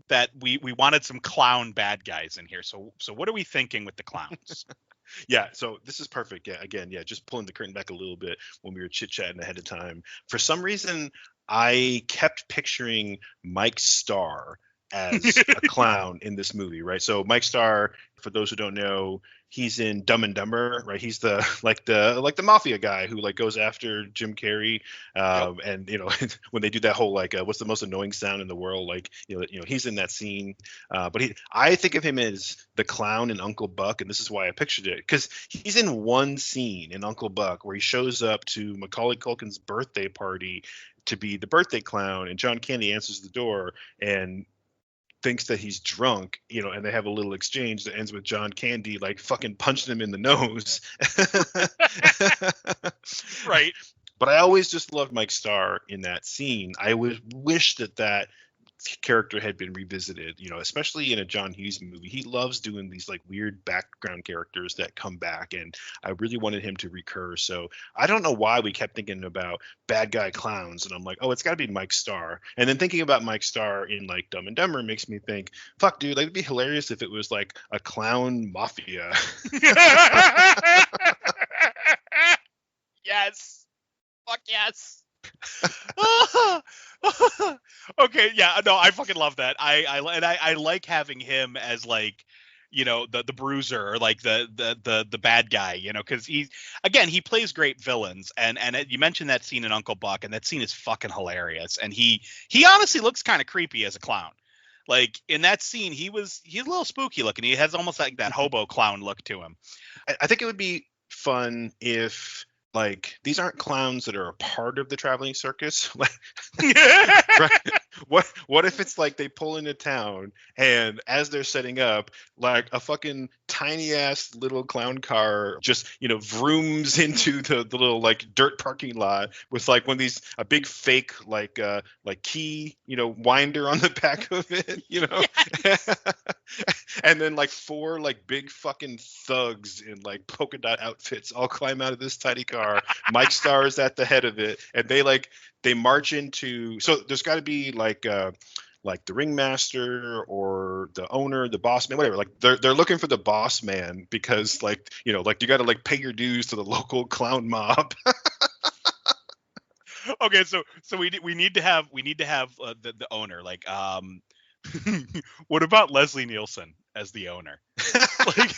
that we wanted some clown bad guys in here. So what are we thinking with the clowns? Yeah, so this is perfect. Yeah, again, just pulling the curtain back a little bit when we were chit-chatting ahead of time. For some reason, I kept picturing Mike Starr as a clown in this movie, right? So Mike Starr, for those who don't know, he's in Dumb and Dumber, right? He's the mafia guy who like goes after Jim Carrey, and when they do that whole like what's the most annoying sound in the world, like he's in that scene. But I think of him as the clown in Uncle Buck, and this is why I pictured it, because he's in one scene in Uncle Buck where he shows up to Macaulay Culkin's birthday party to be the birthday clown, and John Candy answers the door and thinks that he's drunk, and they have a little exchange that ends with John Candy like fucking punching him in the nose. Right. But I always just loved Mike Starr in that scene. I would wish that character had been revisited, especially in a John Hughes movie. He loves doing these like weird background characters that come back, and I really wanted him to recur. So I don't know why we kept thinking about bad guy clowns, and I'm like, oh, it's got to be Mike Starr. And then thinking about Mike Starr in like Dumb and Dumber makes me think, fuck, dude, like, it'd be hilarious if it was like a clown mafia. Yes. Fuck yes. Okay, yeah, no, I fucking love that. I like having him as like, the bruiser, or like the bad guy, because he plays great villains, and you mentioned that scene in Uncle Buck, and that scene is fucking hilarious, and he honestly looks kind of creepy as a clown. Like in that scene, he's a little spooky looking. He has almost like that hobo clown look to him. I think it would be fun if like these aren't clowns that are a part of the traveling circus. Like, right? What if it's like they pull into town, and as they're setting up, like a fucking tiny ass little clown car just vrooms into the little like dirt parking lot with like one of these a big fake like key winder on the back of it, Yes. And then like four like big fucking thugs in like polka dot outfits all climb out of this tiny car. Mike Starr is at the head of it, and they march into. So there's got to be like the ringmaster or the owner, the boss man, whatever. Like they're looking for the boss man because like you got to like pay your dues to the local clown mob. Okay, so we need to have the owner. Like, what about Leslie Nielsen as the owner? Like,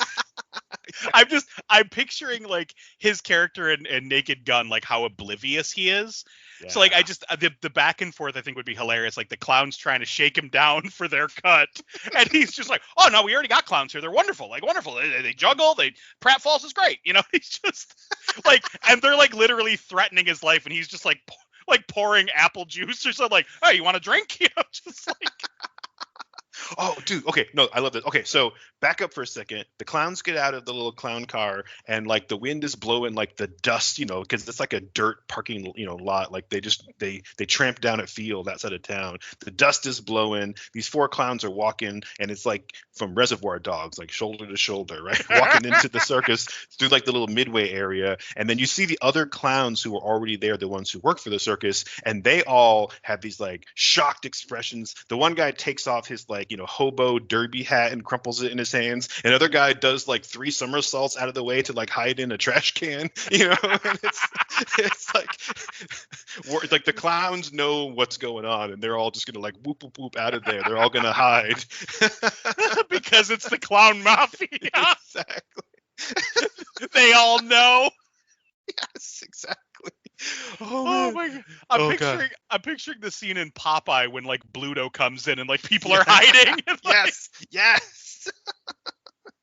I'm picturing like his character in Naked Gun, like how oblivious he is. Yeah. So like I just the back and forth I think would be hilarious. Like the clown's trying to shake him down for their cut, and he's just like, "Oh no, we already got clowns here. They're wonderful, like wonderful. They juggle. They pratfalls is great. You know." He's just like, and they're like literally threatening his life, and he's just like pouring apple juice or something. Like, "Oh, you want a drink?" You know, just like. Oh, dude. Okay, no, I love this. Okay, so back up for a second. The clowns get out of the little clown car, and like the wind is blowing like the dust, because it's like a dirt parking, lot. Like they tramp down a field outside of town. The dust is blowing. These four clowns are walking, and it's like from Reservoir Dogs, like shoulder to shoulder, right? Walking into the circus through like the little midway area, and then you see the other clowns who are already there, the ones who work for the circus, and they all have these like shocked expressions. The one guy takes off his like hobo derby hat and crumples it in his hands. Another guy does like 3 somersaults out of the way to like hide in a trash can. And it's like the clowns know what's going on, and they're all just gonna like whoop whoop whoop out of there. They're all gonna hide because it's the clown mafia. Exactly. They all know. Yes, exactly. Oh my god! I'm picturing the scene in Popeye when like Bluto comes in and like people are hiding. And, like... Yes.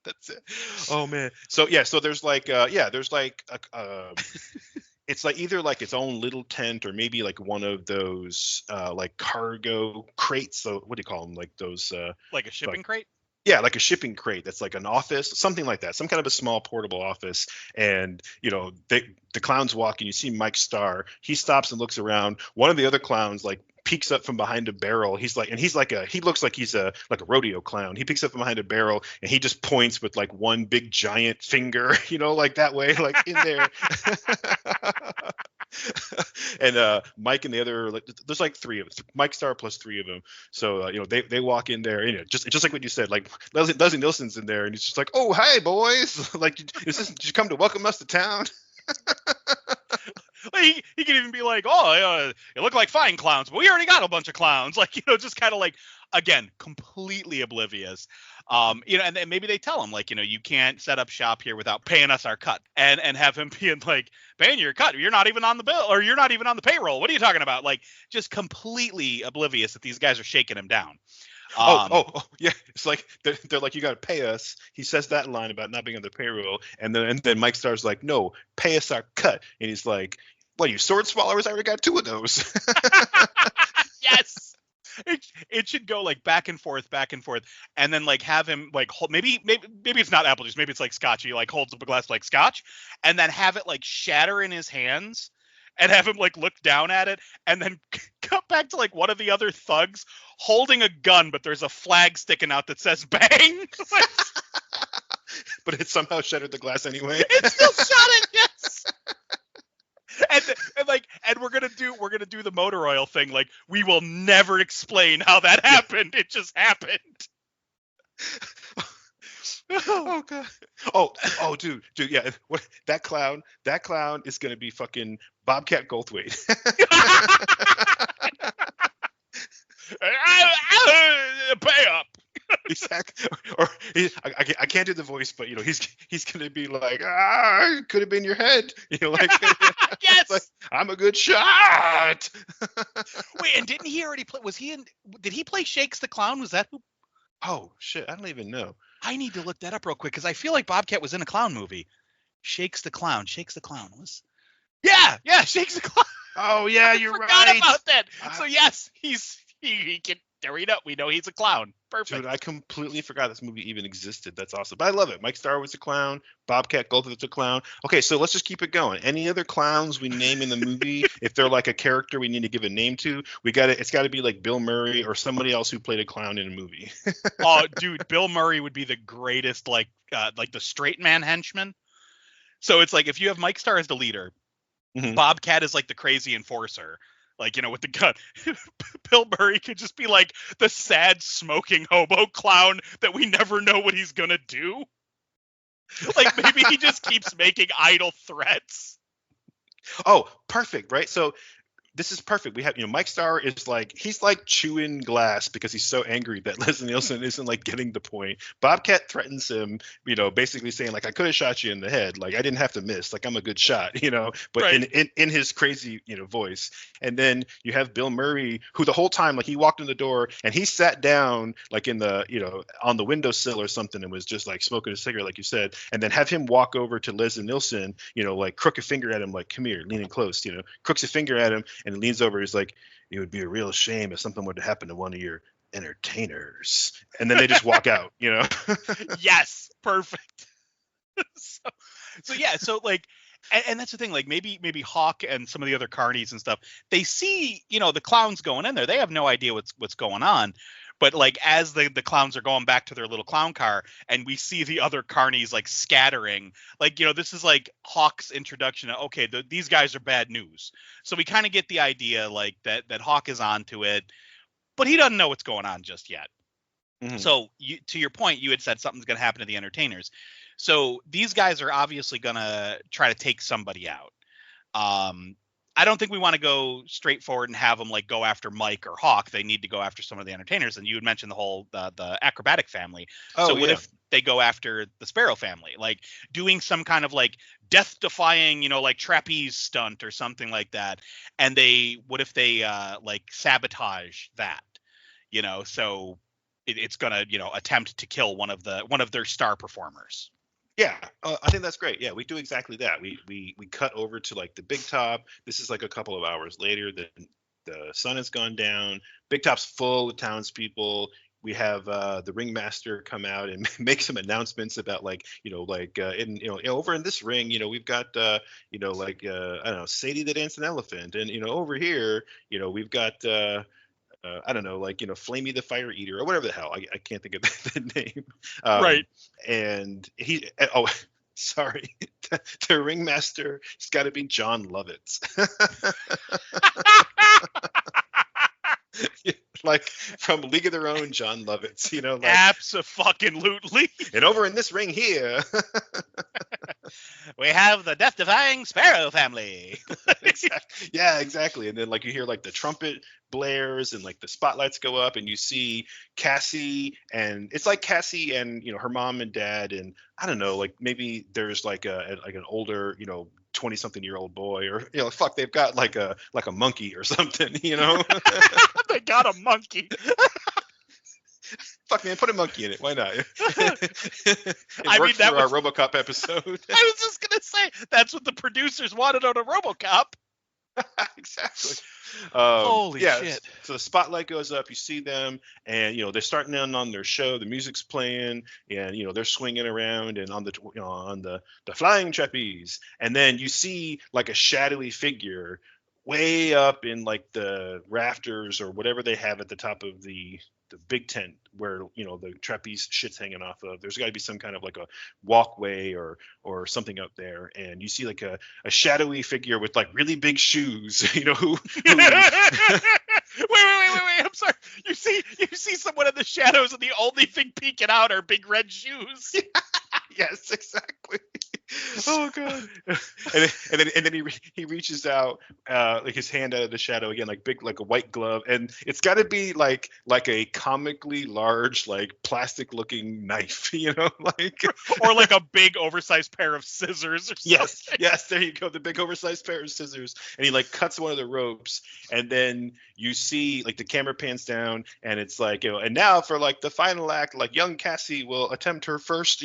That's it. Oh man. So there's like it's like either like its own little tent or maybe like one of those like cargo crates. So what do you call them? Like those like a shipping crate? Yeah, like a shipping crate that's like an office, something like that, some kind of a small portable office. And the clowns walk, and you see Mike Starr. He stops and looks around. One of the other clowns like peeks up from behind a barrel. He looks like he's a rodeo clown. He peeks up from behind a barrel, and he just points with like one big giant finger, like that way, like in there. And Mike and the other, like, there's like 3 of us, Mike Starr plus 3 of them. So they walk in there, just like what you said, like Leslie Nielsen's in there, and he's just like, "Oh, hey boys, like, did you come to welcome us to town?" He can even be like, "Oh, it look like fine clowns, but we already got a bunch of clowns." Like, just kind of like, again, completely oblivious. And then maybe they tell him like, you can't set up shop here without paying us our cut, and have him being like, "Paying your cut? You're not even on the bill, or you're not even on the payroll. What are you talking about?" Like, just completely oblivious that these guys are shaking him down. Yeah. It's like they're like, "You got to pay us." He says that line about not being on the payroll, and then Mike Starr's like, "No, pay us our cut." And he's like, "What are you, sword swallowers? I already got 2 of those." Yes. It should go like back and forth, and then like have him like hold, maybe it's not apple juice, maybe it's like scotch. He like holds up a glass like scotch, and then have it like shatter in his hands, and have him like look down at it, and then cut back to like one of the other thugs holding a gun, but there's a flag sticking out that says "bang." But it somehow shattered the glass anyway. It still shot it, yes. And we're gonna do the motor oil thing. Like, we will never explain how that happened. It just happened. Oh god. Oh, dude, yeah. That clown is gonna be fucking Bobcat Goldthwait. Pay up. Exactly. Or I can't do the voice, but he's gonna be like, it could have been your head. Like, yes, like, I'm a good shot. Wait, and didn't he already play? Did he play Shakes the Clown? Was that who? Oh shit, I don't even know. I need to look that up real quick, because I feel like Bobcat was in a clown movie. Shakes the Clown was. Yeah, Shakes the Clown. Oh yeah, you're right. Forgot about that. So yes, he can. There we know he's a clown. Perfect. Dude, I completely forgot this movie even existed. That's awesome. But I love it. Mike Starr was a clown. Bobcat Goldthwait's a clown. Okay, so let's just keep it going. Any other clowns we name in the movie? If they're like a character we need to give a name to, it's got to be like Bill Murray or somebody else who played a clown in a movie. Oh, dude, Bill Murray would be the greatest, like the straight man henchman. So it's like, if you have Mike Starr as the leader, mm-hmm. Bobcat is like the crazy enforcer. Like, with the gun. Bill Murray could just be like the sad smoking hobo clown that we never know what he's gonna do. Like, maybe he just keeps making idle threats. Oh, perfect, right? So this is perfect. We have, Mike Starr is like, he's like chewing glass because he's so angry that Leslie Nielsen isn't like getting the point. Bobcat threatens him, basically saying like, I could have shot you in the head. Like, I didn't have to miss. Like, I'm a good shot, but Right. in his crazy, voice. And then you have Bill Murray, who the whole time, like, he walked in the door and he sat down like in the, on the windowsill or something and was just like smoking a cigarette, like you said, and then have him walk over to Leslie Nielsen, like crook a finger at him, like, come here, leaning close, crooks a finger at him and leans over. He's like, it would be a real shame if something would happen to one of your entertainers. And then they just walk out, Yes, perfect. so yeah, so like, and that's the thing, like maybe Hawk and some of the other carnies and stuff, they see, the clowns going in there. They have no idea what's going on. But like as the clowns are going back to their little clown car and we see the other carnies like scattering, like, this is like Hawk's introduction to, okay, these guys are bad news. So we kind of get the idea like that Hawk is onto it, but he doesn't know what's going on just yet. Mm-hmm. So to your point, you had said something's going to happen to the entertainers. So these guys are obviously going to try to take somebody out. I don't think we want to go straight forward and have them like go after Mike or Hawk. They need to go after some of the entertainers. And you had mentioned the whole the acrobatic family. So what if they go after the Sparrow family, like doing some kind of like death-defying, like trapeze stunt or something like that? And what if they like sabotage that? So it's gonna attempt to kill one of their star performers. Yeah, I think that's great. Yeah, we do exactly that. We cut over to like the Big Top. This is like a couple of hours later. The sun has gone down. Big Top's full of townspeople. We have the ringmaster come out and make some announcements about like over in this ring, we've got I don't know, Sadie the Dancing Elephant, and over here, we've got I don't know, like, Flamey the Fire Eater or whatever the hell. I can't think of the name. Right. And sorry, the ringmaster, he's got to be John Lovitz. Like from League of Their Own, John Lovitz, like, abso-fucking-lutely. And over in this ring here, we have the death-defying Sparrow family. Yeah, exactly. And then like you hear like the trumpet blares and like the spotlights go up and you see Cassie, and it's like Cassie and her mom and dad, and I don't know, like maybe there's like an older 20-something-year-old boy, or they've got like a monkey or something. They got a monkey. Fuck, man, put a monkey in it. Why not? I mean, that was our RoboCop episode. I was just gonna say that's what the producers wanted on a RoboCop. Exactly. Holy shit! So the spotlight goes up. You see them, and they're starting on their show. The music's playing, and they're swinging around and on the flying trapeze. And then you see like a shadowy figure way up in like the rafters or whatever they have at the top of the big tent where the trapeze shit's hanging off of. There's got to be some kind of like a walkway or something up there, and you see like a shadowy figure with like really big shoes. Who wait, I'm sorry. You see someone in the shadows, and the only thing peeking out are big red shoes. Yes, exactly. Oh god! and then he reaches out, like his hand out of the shadow again, like big, like a white glove, and it's got to be like a comically large, like plastic looking knife, like or like a big oversized pair of scissors or something. Yes, there you go, the big oversized pair of scissors, and he like cuts one of the ropes, and then you see like the camera pans down, and it's like and now for like the final act, like young Cassie will attempt her first,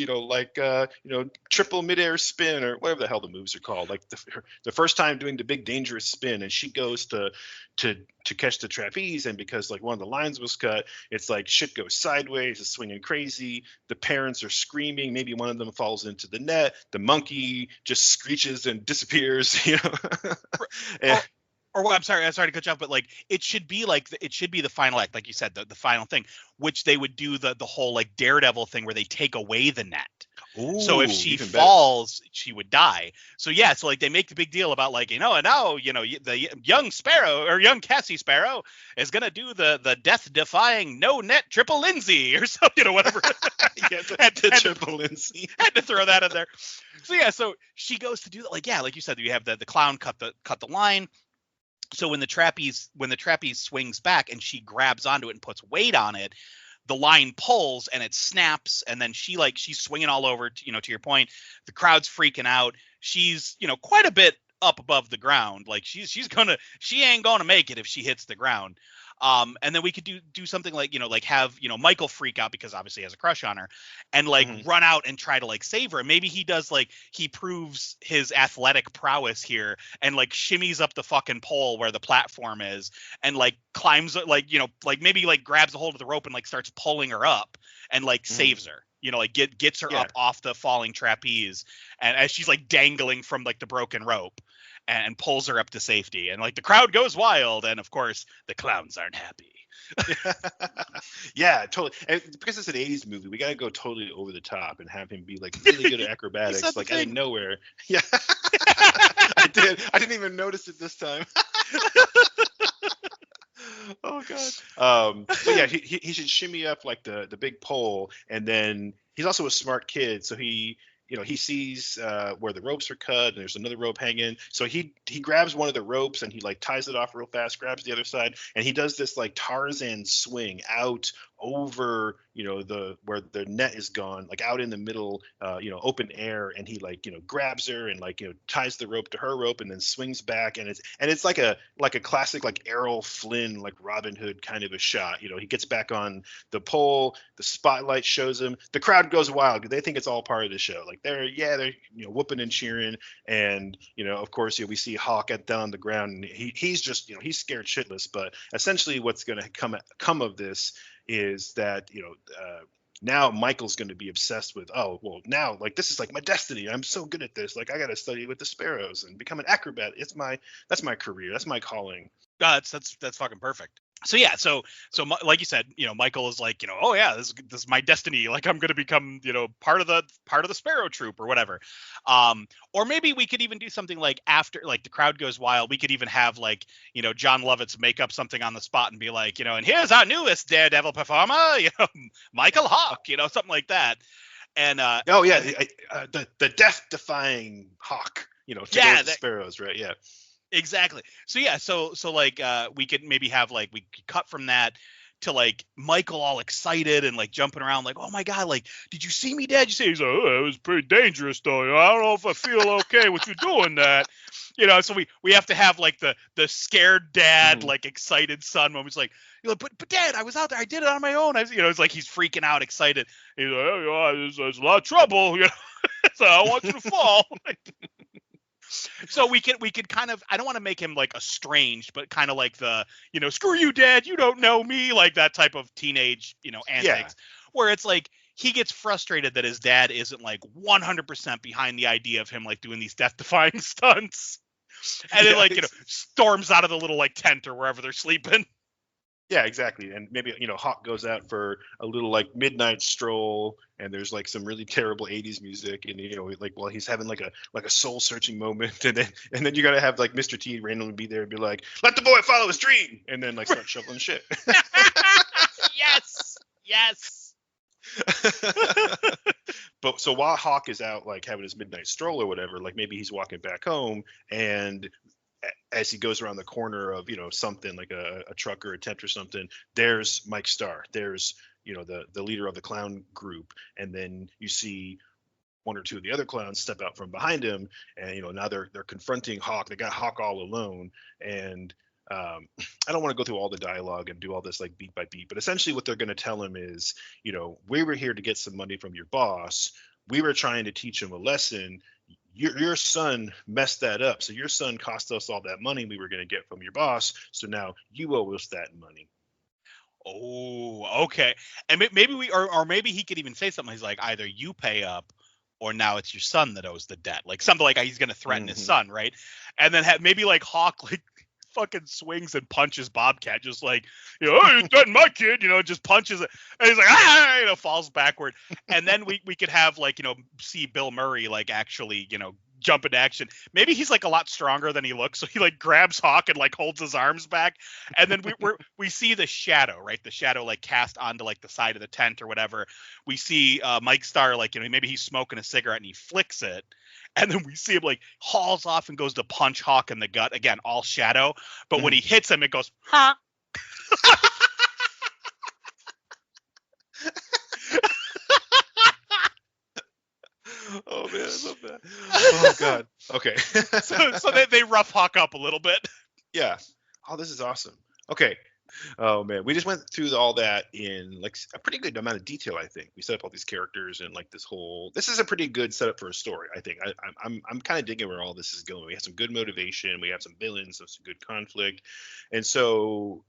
triple midair spin or whatever the hell the moves are called, like the first time doing the big dangerous spin, and she goes to catch the trapeze, and because like one of the lines was cut, it's like shit goes sideways, it's swinging crazy, the parents are screaming, maybe one of them falls into the net, the monkey just screeches and disappears. Or I'm sorry to cut you off, but like it should be the final act, like you said, the final thing, which they would do the whole like Daredevil thing where they take away the net. Ooh, so if she falls, she would die. So yeah, so like they make the big deal about like and now the young Sparrow or young Cassie Sparrow is gonna do the death-defying no net triple Lindsay or something, whatever. Yeah, the triple Lindsay. Had to throw that in there. So yeah, so she goes to do that. Like you said, you have the clown cut the line. So when the trapeze swings back and she grabs onto it and puts weight on it, the line pulls and it snaps, and then she's swinging all over. To your point, the crowd's freaking out. She's quite a bit up above the ground. Like she ain't gonna make it if she hits the ground. And then we could do something like have Michael freak out because obviously he has a crush on her, and run out and try to save her. And maybe he proves his athletic prowess here and shimmies up the fucking pole where the platform is and climbs maybe grabs a hold of the rope and starts pulling her up and saves her. Gets her up off the falling trapeze, and as she's dangling from the broken rope, and pulls her up to safety, and the crowd goes wild, and of course the clowns aren't happy. Yeah, totally. And because it's an 80s movie, we got to go totally over the top and have him be really good at acrobatics, out of nowhere. Yeah. I didn't even notice it this time. Oh god. So yeah, he should shimmy up the big pole, and then he's also a smart kid, so he sees where the ropes are cut and there's another rope hanging. So he grabs one of the ropes and he ties it off real fast, grabs the other side, and he does this Tarzan swing out over where the net is gone, out in the middle, open air, and he grabs her and ties the rope to her rope and then swings back, and it's like a classic Errol Flynn Robin Hood kind of a shot. He gets back on the pole, the spotlight shows him, the crowd goes wild because they think it's all part of the show. They're whooping and cheering, and of course we see Hawk down on the ground, and he's just he's scared shitless. But essentially what's going to come of this is that now Michael's going to be obsessed with, oh well, now this is my destiny, I'm so good at this, I got to study with the sparrows and become an acrobat. That's my career, that's my calling. That's fucking perfect. So yeah, so like you said, Michael is oh yeah, this is my destiny. I'm going to become, part of the Sparrow Troop or whatever. Or maybe we could even do something after the crowd goes wild. We could even have John Lovitz make up something on the spot and be and here's our newest Daredevil performer, Michael Hawk, something like that. And oh yeah, the death-defying Hawk, the sparrows, right? Yeah. Exactly. So yeah, so we could maybe have we could cut from that to Michael all excited and jumping around oh my god, did you see me, Dad? You see? He's oh, it was pretty dangerous though. I don't know if I feel okay with you doing that. So we have to have the scared dad excited son moment. It's but Dad, I was out there, I did it on my own. It's he's freaking out, excited. He's oh, there's a lot of trouble, so I want you to fall. So we could kind of, I don't want to make him estranged, but kind of the, screw you, Dad, you don't know me, that type of teenage, antics, where it's he gets frustrated that his dad isn't 100% behind the idea of him doing these death-defying stunts, and then storms out of the little tent or wherever they're sleeping. Yeah, exactly. And maybe, Hawk goes out for a little midnight stroll, and there's some really terrible 80s music, and while he's having a soul searching moment, and then you got to have Mr. T randomly be there and be let the boy follow his dream, and then start shoveling shit. Yes. But so while Hawk is out having his midnight stroll or whatever, maybe he's walking back home, and as he goes around the corner of something a truck or a tent or something, there's Mike Starr, there's the leader of the clown group, and then you see one or two of the other clowns step out from behind him, and now they're confronting Hawk. They got Hawk all alone, and I don't want to go through all the dialogue and do all this beat by beat, but essentially what they're going to tell him is, we were here to get some money from your boss. We were trying to teach him a lesson. Your son messed that up. So your son cost us all that money we were going to get from your boss. So now you owe us that money. Oh, okay. And maybe or maybe he could even say something. He's either you pay up, or now it's your son that owes the debt. Something he's going to threaten his son, right? And then maybe Hawk fucking swings and punches Bobcat, just oh, you threatened my kid, just punches it, and he's falls backward. And then we could have see Bill Murray actually jump into action. Maybe he's like a lot stronger than he looks, so he like grabs Hawk and like holds his arms back, and then we see the shadow, right? The shadow like cast onto like the side of the tent or whatever. We see Mike Starr, like, you know, maybe he's smoking a cigarette and he flicks it, and then we see him like hauls off and goes to punch Hawk in the gut again, all shadow. But when he hits him, it goes, huh? Oh man, I love that. Oh god. Okay. so they rough Hawk up a little bit. Yeah. Oh, this is awesome. Okay. Oh man, we just went through all that in like a pretty good amount of detail. I think we set up all these characters and like this whole. This is a pretty good setup for a story. I think I'm kind of digging where all this is going. We have some good motivation. We have some villains, some good conflict, and so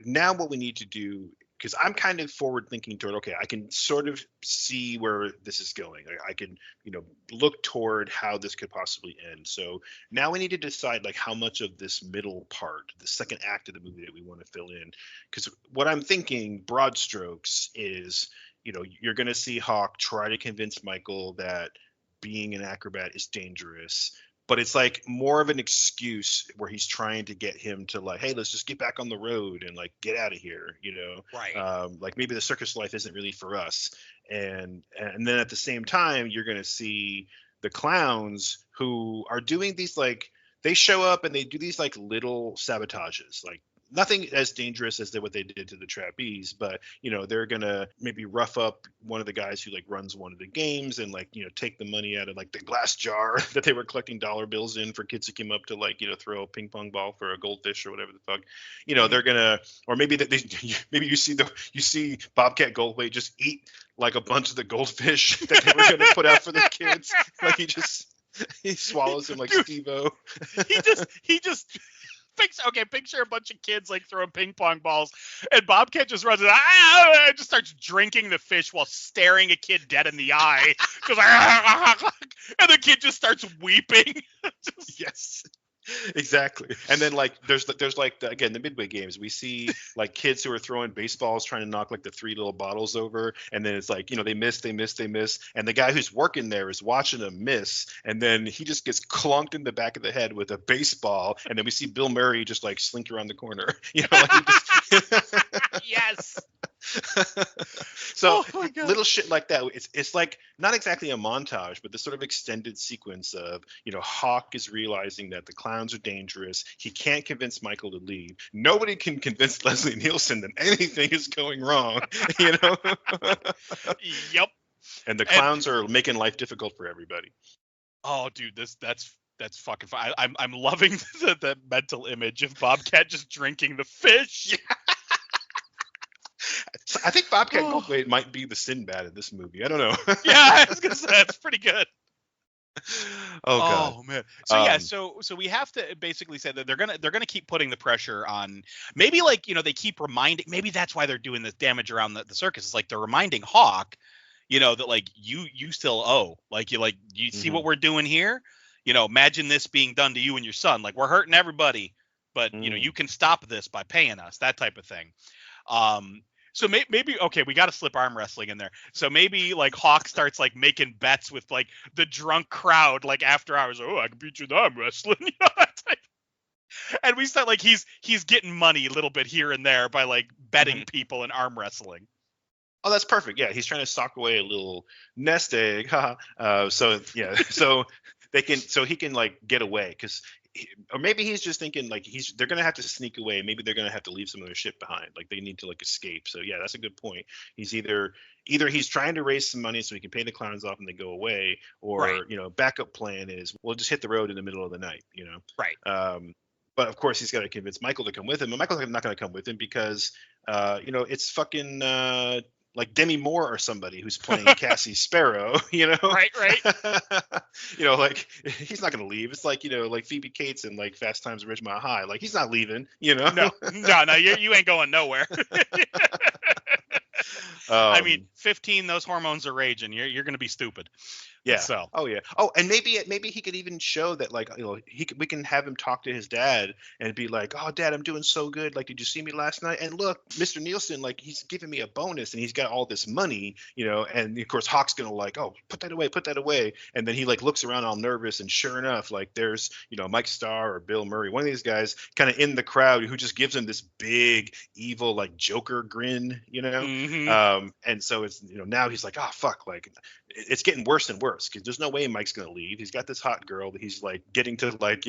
now what we need to do, because I'm kind of forward thinking toward, okay, I can sort of see where this is going. I can, you know, look toward how this could possibly end. So now we need to decide like how much of this middle part, the second act of the movie, that we want to fill in. Because what I'm thinking, broad strokes, is, you know, you're going to see Hawk try to convince Michael that being an acrobat is dangerous. But it's like more of an excuse where he's trying to get him to like, hey, let's just get back on the road and like get out of here, you know? Right. Like maybe the circus life isn't really for us. And then at the same time, you're going to see the clowns who are doing these like, they show up and they do these like little sabotages, like nothing as dangerous as what they did to the trapeze, but you know, they're gonna maybe rough up one of the guys who like runs one of the games and like, you know, take the money out of like the glass jar that they were collecting dollar bills in for kids who came up to like, you know, throw a ping pong ball for a goldfish or whatever the fuck, you know. They're gonna, or maybe that maybe you see Bobcat Goldthwait just eat like a bunch of the goldfish that they were gonna put out for the kids. Like he swallows them like Steve-O. he just picture a bunch of kids like throwing ping pong balls, and Bobcat just runs and just starts drinking the fish while staring a kid dead in the eye. Just and the kid just starts weeping. Yes. Exactly. And then like there's like again the midway games, we see like kids who are throwing baseballs trying to knock like the 3 little bottles over, and then it's like, you know, they miss, and the guy who's working there is watching them miss, and then he just gets clunked in the back of the head with a baseball, and then we see Bill Murray just like slink around the corner, you know, like Yes. So little shit like that. It's like not exactly a montage, but this sort of extended sequence of, you know, Hawk is realizing that the clowns are dangerous. He can't convince Michael to leave. Nobody can convince Leslie Nielsen that anything is going wrong, you know. Yep. And the clowns are making life difficult for everybody. Oh, dude, that's fucking fun. I'm loving the mental image of Bobcat just drinking the fish. Yeah. I think Bobcat Goldthwait might be the Sinbad in this movie. I don't know. Yeah, I was gonna say that's pretty good. Oh god. Oh man. So yeah, so we have to basically say that they're gonna keep putting the pressure on. Maybe like, you know, they keep reminding. Maybe that's why they're doing this damage around the circus. It's like they're reminding Hawk, you know, that like you still owe. Like you see what we're doing here. You know, imagine this being done to you and your son. Like, we're hurting everybody, but you know, you can stop this by paying us. That type of thing. So maybe, okay, we got to slip arm wrestling in there. So maybe like Hawk starts like making bets with like the drunk crowd, like after hours. Oh, I can beat you in arm wrestling. You know, that type. And we start like he's getting money a little bit here and there by like betting people in arm wrestling. Oh, that's perfect. Yeah, he's trying to sock away a little nest egg. So yeah, so he can like get away, because. Or maybe he's just thinking like they're gonna have to sneak away. Maybe they're gonna have to leave some of their shit behind. Like they need to like escape. So yeah, that's a good point. He's either he's trying to raise some money so he can pay the clowns off and they go away, or you know, backup plan is we'll just hit the road in the middle of the night. You know, right? But of course he's got to convince Michael to come with him, and Michael's not going to come with him because you know, it's fucking like Demi Moore or somebody who's playing Cassie Sparrow, you know? Right. You know, like he's not going to leave. It's like, you know, like Phoebe Cates in like Fast Times at Ridgemont High. Like he's not leaving, you know? No, you ain't going nowhere. I mean, 15, those hormones are raging. You're going to be stupid. Yeah. So Oh yeah. Oh, and maybe he could even show that, like, we can have him talk to his dad and be like, "Oh, Dad, I'm doing so good. Like, did you see me last night? And look, Mr. Nielsen, like, he's giving me a bonus, and he's got all this money, And of course, Hawk's gonna like, oh, put that away. And then he like looks around all nervous, and sure enough, like there's Mike Starr or Bill Murray, one of these guys, kind of in the crowd, who just gives him this big evil like Joker grin, And so it's now he's like, oh fuck, like it's getting worse and worse because there's no way Mike's gonna leave. He's got this hot girl that he's like getting to like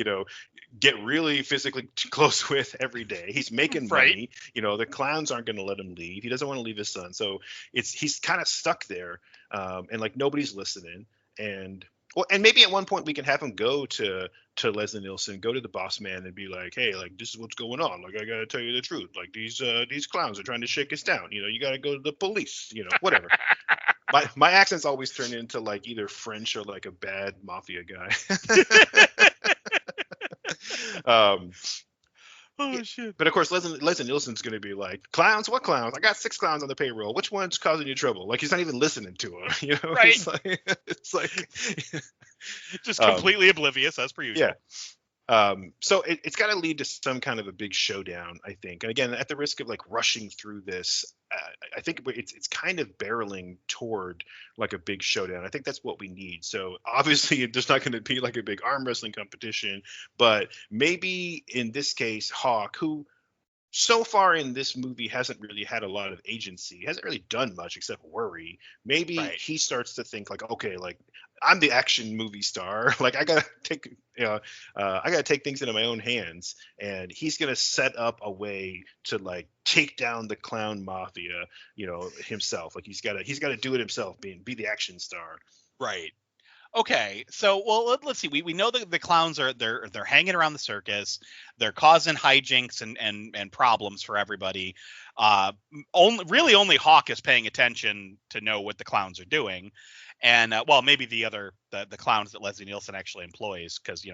get really physically close with every day. He's making Right. money. The clowns aren't gonna let him leave. He doesn't want to leave his son, so he's kind of stuck there, and like nobody's listening. And maybe at one point we can have him go to Leslie Nielsen, go to the boss man, and be like, hey, like this is what's going on. Like I gotta tell you the truth. Like these clowns are trying to shake us down. You gotta go to the police. Whatever. My accents always turn into like either French or like a bad mafia guy. Oh shit! But of course, Leslie Nielsen's going to be like, "Clowns? What clowns? I got 6 clowns on the payroll. Which one's causing you trouble?" Like he's not even listening to him. Right? It's like just completely oblivious as per usual. Yeah. So it's got to lead to some kind of a big showdown, I think. And again, at the risk of like rushing through this, I think it's kind of barreling toward like a big showdown. I think that's what we need. So obviously, there's not going to be like a big arm wrestling competition, but maybe in this case, Hawk, who so far in this movie hasn't really had a lot of agency, hasn't really done much except worry. Maybe he starts to think like, okay, like I'm the action movie star. Like I gotta take things into my own hands, and he's gonna set up a way to like take down the clown mafia, himself. Like he's gotta do it himself, be the action star. Right. Okay, so let's see. We know that the clowns are they're hanging around the circus. They're causing hijinks and problems for everybody. Only Hawk is paying attention to know what the clowns are doing, and maybe the clowns that Leslie Nielsen actually employs, because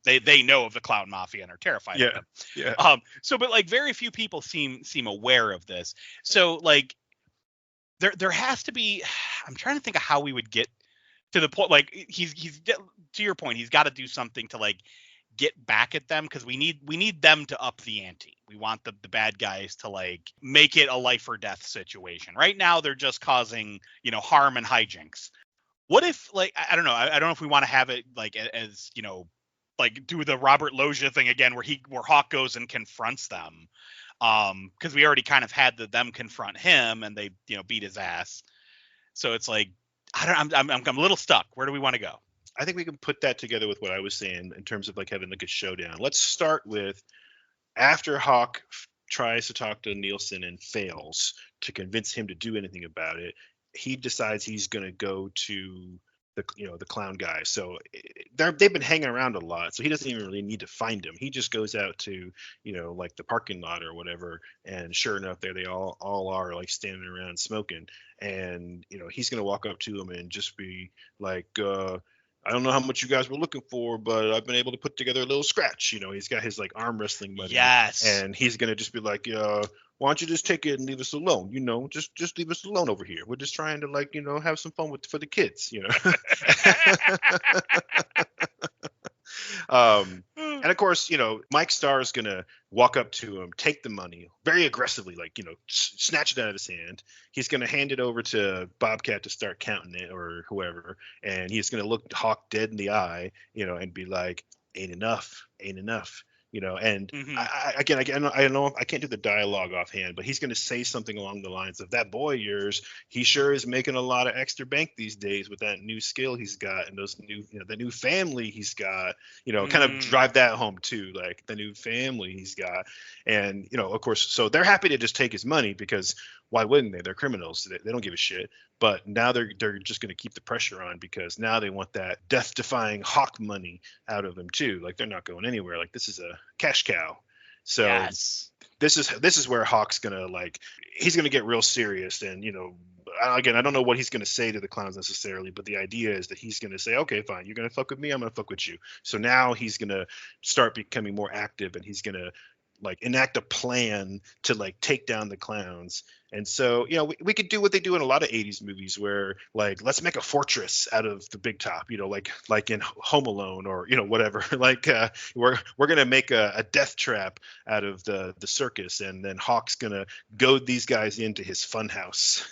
they know of the clown mafia and are terrified of them. Yeah. But like very few people seem aware of this. So like there has to be. I'm trying to think of how we would get to the point, like he's to your point, he's got to do something to like get back at them, because we need them to up the ante. We want the bad guys to like make it a life or death situation. Right now they're just causing harm and hijinks. What if, like, I don't know, I don't know if we want to have it like as like do the Robert Loggia thing again, where Hawk goes and confronts them, because we already kind of had them confront him and they beat his ass. So it's like, I'm a little stuck. Where do we want to go? I think we can put that together with what I was saying in terms of like having like a showdown. Let's start with after Hawk tries to talk to Nielsen and fails to convince him to do anything about it. He decides he's going to go to the clown guy. So they've been hanging around a lot, so he doesn't even really need to find him. He just goes out to like the parking lot or whatever, and sure enough, there they all are, like standing around smoking. And he's gonna walk up to him and just be like, I don't know how much you guys were looking for, but I've been able to put together a little scratch. He's got his like arm wrestling money. Yes. And he's gonna just be like, why don't you just take it and leave us alone? Just leave us alone over here. We're just trying to like, have some fun for the kids, And of course, Mike Starr is gonna walk up to him, take the money very aggressively, like snatch it out of his hand. He's gonna hand it over to Bobcat to start counting it, or whoever, and he's gonna look Hawk dead in the eye, and be like, ain't enough. And I know I can't do the dialogue offhand, but he's going to say something along the lines of, that boy of yours, he sure is making a lot of extra bank these days with that new skill he's got and those new, the new family he's got, kind of drive that home too, like the new family he's got. And, of course, so they're happy to just take his money, because why wouldn't they? They're criminals. They don't give a shit. But now they're just going to keep the pressure on, because now they want that death-defying Hawk money out of him too. Like they're not going anywhere. Like this is a cash cow. So yes. This is where Hawk's gonna he's gonna get real serious. And again, I don't know what he's gonna say to the clowns necessarily, but the idea is that he's gonna say, okay, fine, you're gonna fuck with me, I'm gonna fuck with you. So now he's gonna start becoming more active, and he's gonna like enact a plan to like take down the clowns. And so, we could do what they do in a lot of 80s movies where like, let's make a fortress out of the big top, like in Home Alone or, whatever, like we're going to make a death trap out of the circus. And then Hawk's going to goad these guys into his fun house.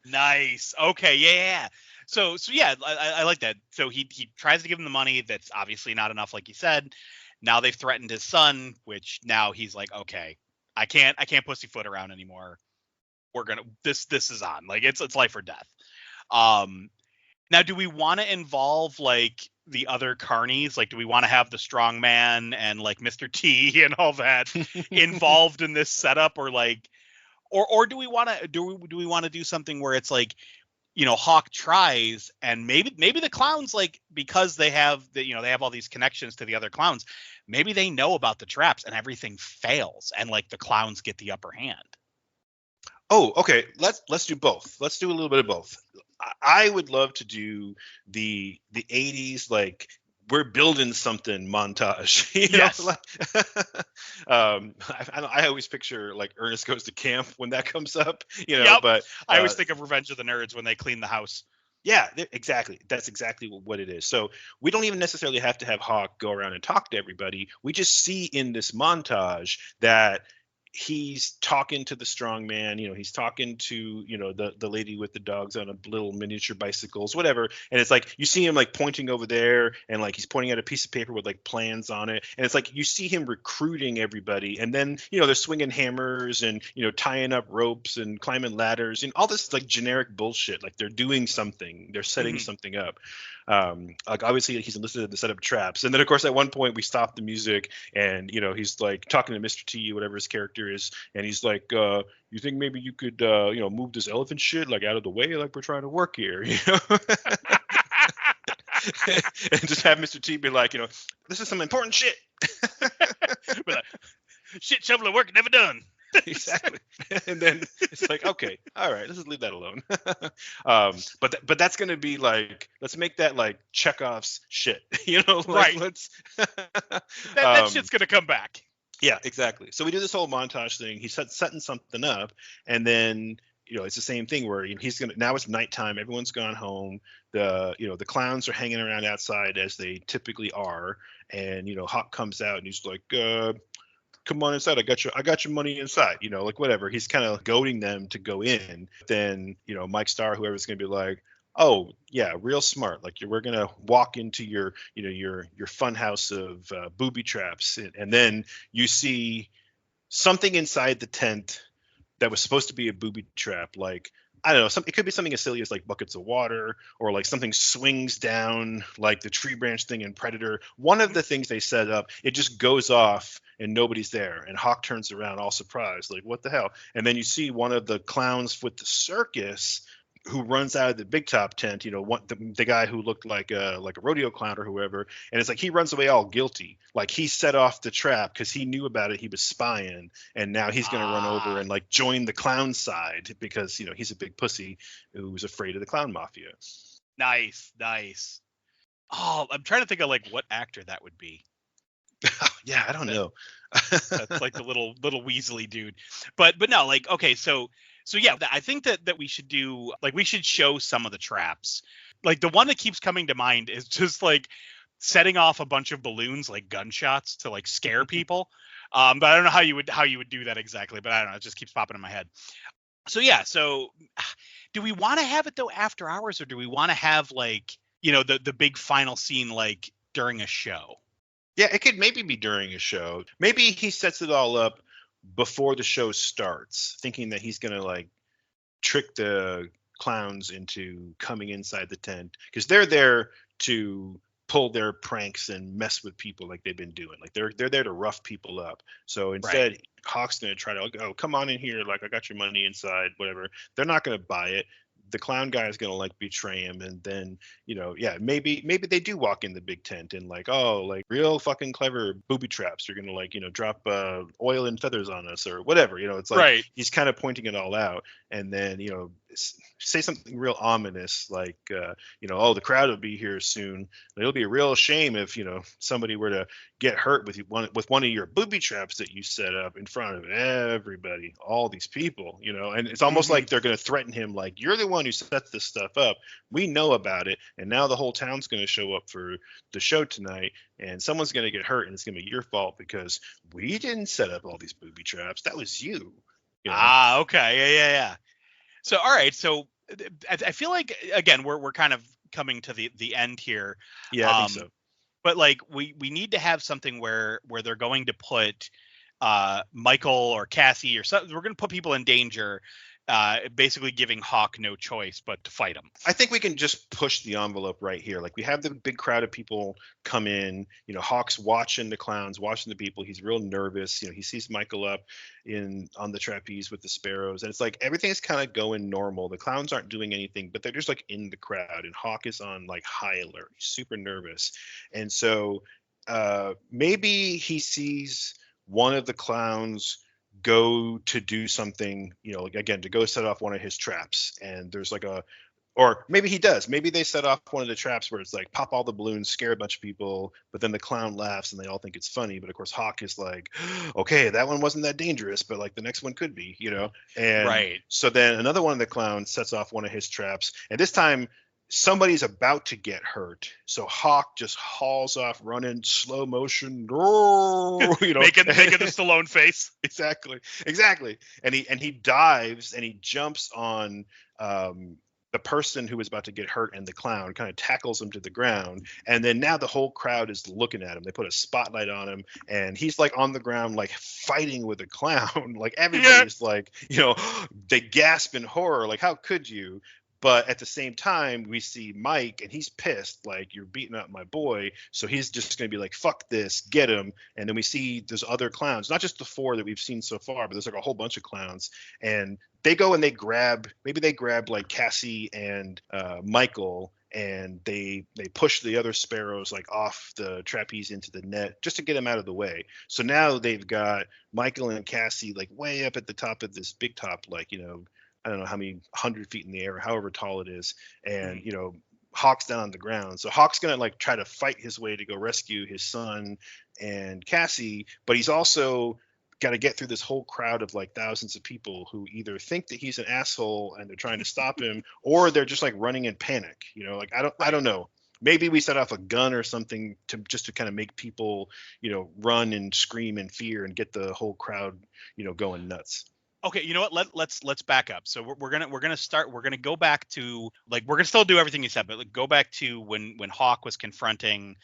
Nice. Okay. Yeah. So yeah, I like that. So he tries to give him the money. That's obviously not enough, like you said. Now they've threatened his son, which now he's like, okay, I can't pussyfoot around anymore. We're gonna this is on. Like it's life or death. Now do we want to involve like the other carnies? Like do we want to have the strong man and like Mr. T and all that involved in this setup, or like or do we want to do something where it's like, Hawk tries and maybe the clowns, like, because they have they have all these connections to the other clowns, maybe they know about the traps and everything fails and like the clowns get the upper hand. Oh, okay. Let's do both. Let's do a little bit of both. I would love to do the 80s, like we're building something montage. Yes. I always picture like Ernest Goes to Camp when that comes up. Yep. But I always think of Revenge of the Nerds when they clean the house. Yeah, exactly. That's exactly what it is. So we don't even necessarily have to have Hawk go around and talk to everybody. We just see in this montage that he's talking to the strong man, he's talking to, the lady with the dogs on a little miniature bicycles, whatever. And it's like, you see him like pointing over there and like, he's pointing at a piece of paper with like plans on it. And it's like, you see him recruiting everybody. And then, they're swinging hammers and, tying up ropes and climbing ladders and all this like generic bullshit. Like they're doing something, they're setting something up. Like obviously he's enlisted to set up traps. And then of course, at one point we stop the music and, he's like talking to Mr. T, whatever his character is. And he's like, you think maybe you could, move this elephant shit like out of the way, like we're trying to work here, and just have Mr. T be like, this is some important shit. Like, shit, shovel of work never done. Exactly. And then it's like, okay, all right, let's just leave that alone. But that's gonna be like, let's make that like Chekhov's shit, like, right? Let's that shit's gonna come back. Yeah, exactly. So we do this whole montage thing. He's setting something up, and then it's the same thing where he's gonna, now it's nighttime, everyone's gone home. The clowns are hanging around outside as they typically are, and Hawk comes out and he's like, come on inside, I got your money inside, like whatever. He's kind of goading them to go in. Then Mike Starr, whoever's gonna be like, oh yeah, real smart. Like we're gonna walk into your fun house of booby traps, and then you see something inside the tent that was supposed to be a booby trap. Like I don't know, it could be something as silly as like buckets of water, or like something swings down like the tree branch thing in Predator. One of the things they set up, it just goes off and nobody's there, and Hawk turns around all surprised, like what the hell? And then you see one of the clowns with the circus who runs out of the big top tent, the guy who looked like a rodeo clown or whoever. And it's like, he runs away all guilty. Like he set off the trap because he knew about it. He was spying. And now he's going to run over and like join the clown side because, he's a big pussy who's afraid of the clown mafia. Nice. Oh, I'm trying to think of like what actor that would be. Yeah, I don't know. That's like the little Weasley dude. But no, like, okay, so yeah, I think that we should do, like, we should show some of the traps. Like the one that keeps coming to mind is just like setting off a bunch of balloons, like gunshots, to like scare people. But I don't know how you would do that exactly, but I don't know, it just keeps popping in my head. So yeah, so do we want to have it though after hours, or do we want to have like, the big final scene like during a show? Yeah, it could maybe be during a show. Maybe he sets it all up before the show starts, thinking that he's gonna like trick the clowns into coming inside the tent, because they're there to pull their pranks and mess with people like they've been doing. Like they're there to rough people up. So instead, right, Hawk's gonna try to, oh, come on in here, like I got your money inside, whatever. They're not gonna buy it. The clown guy is gonna like betray him, and then maybe they do walk in the big tent and like, oh, like real fucking clever booby traps. You're gonna like drop oil and feathers on us or whatever. It's like, right, he's kind of pointing it all out, and then say something real ominous, like oh, the crowd will be here soon. It'll be a real shame if somebody were to get hurt with one of your booby traps that you set up in front of everybody, all these people, and it's almost like they're going to threaten him, like, you're the one who set this stuff up. We know about it, and now the whole town's going to show up for the show tonight, and someone's going to get hurt, and it's going to be your fault because we didn't set up all these booby traps. That was you. Okay. Yeah. So, all right. So I feel like, again, we're kind of coming to the end here. Yeah, I think so. But like we need to have something where they're going to put Michael or Cassie or something. We're going to put people in danger, basically giving Hawk no choice but to fight him. I think we can just push the envelope right here. Like, we have the big crowd of people come in, Hawk's watching the clowns, watching the people. He's real nervous. He sees Michael up on the trapeze with the sparrows, and it's like everything's kind of going normal. The clowns aren't doing anything, but they're just like in the crowd, and Hawk is on like high alert. He's super nervous. And so maybe he sees one of the clowns go to do something, like, again, to go set off one of his traps, and there's like or maybe he does. Maybe they set off one of the traps where it's like pop all the balloons, scare a bunch of people, but then the clown laughs and they all think it's funny. But of course, Hawk is like, okay, that one wasn't that dangerous, but like the next one could be, And right. So then another one of the clowns sets off one of his traps, and this time somebody's about to get hurt. So Hawk just hauls off running, slow motion, making the Stallone face. Exactly. And he dives and he jumps on the person who was about to get hurt, and the clown kind of tackles him to the ground. And then now the whole crowd is looking at him. They put a spotlight on him, and he's like on the ground, like fighting with a clown. Like everybody's like, they gasp in horror. Like, how could you? But at the same time, we see Mike, and he's pissed, like, you're beating up my boy. So he's just going to be like, fuck this, get him. And then we see there's other clowns, not just the 4 that we've seen so far, but there's like a whole bunch of clowns. And they go and they grab like Cassie and Michael, and they push the other sparrows like off the trapeze into the net just to get them out of the way. So now they've got Michael and Cassie like way up at the top of this big top, like, I don't know how many 100 feet in the air, however tall it is. And, Hawk's down on the ground. So Hawk's going to like try to fight his way to go rescue his son and Cassie, but he's also got to get through this whole crowd of like thousands of people who either think that he's an asshole and they're trying to stop him, or they're just like running in panic. Like, I don't know. Maybe we set off a gun or something to kind of make people, run and scream in fear and get the whole crowd, going nuts. Okay, you know what? Let's back up. So we're gonna go back to, like, we're gonna still do everything you said, but like, go back to when Hawk was confronting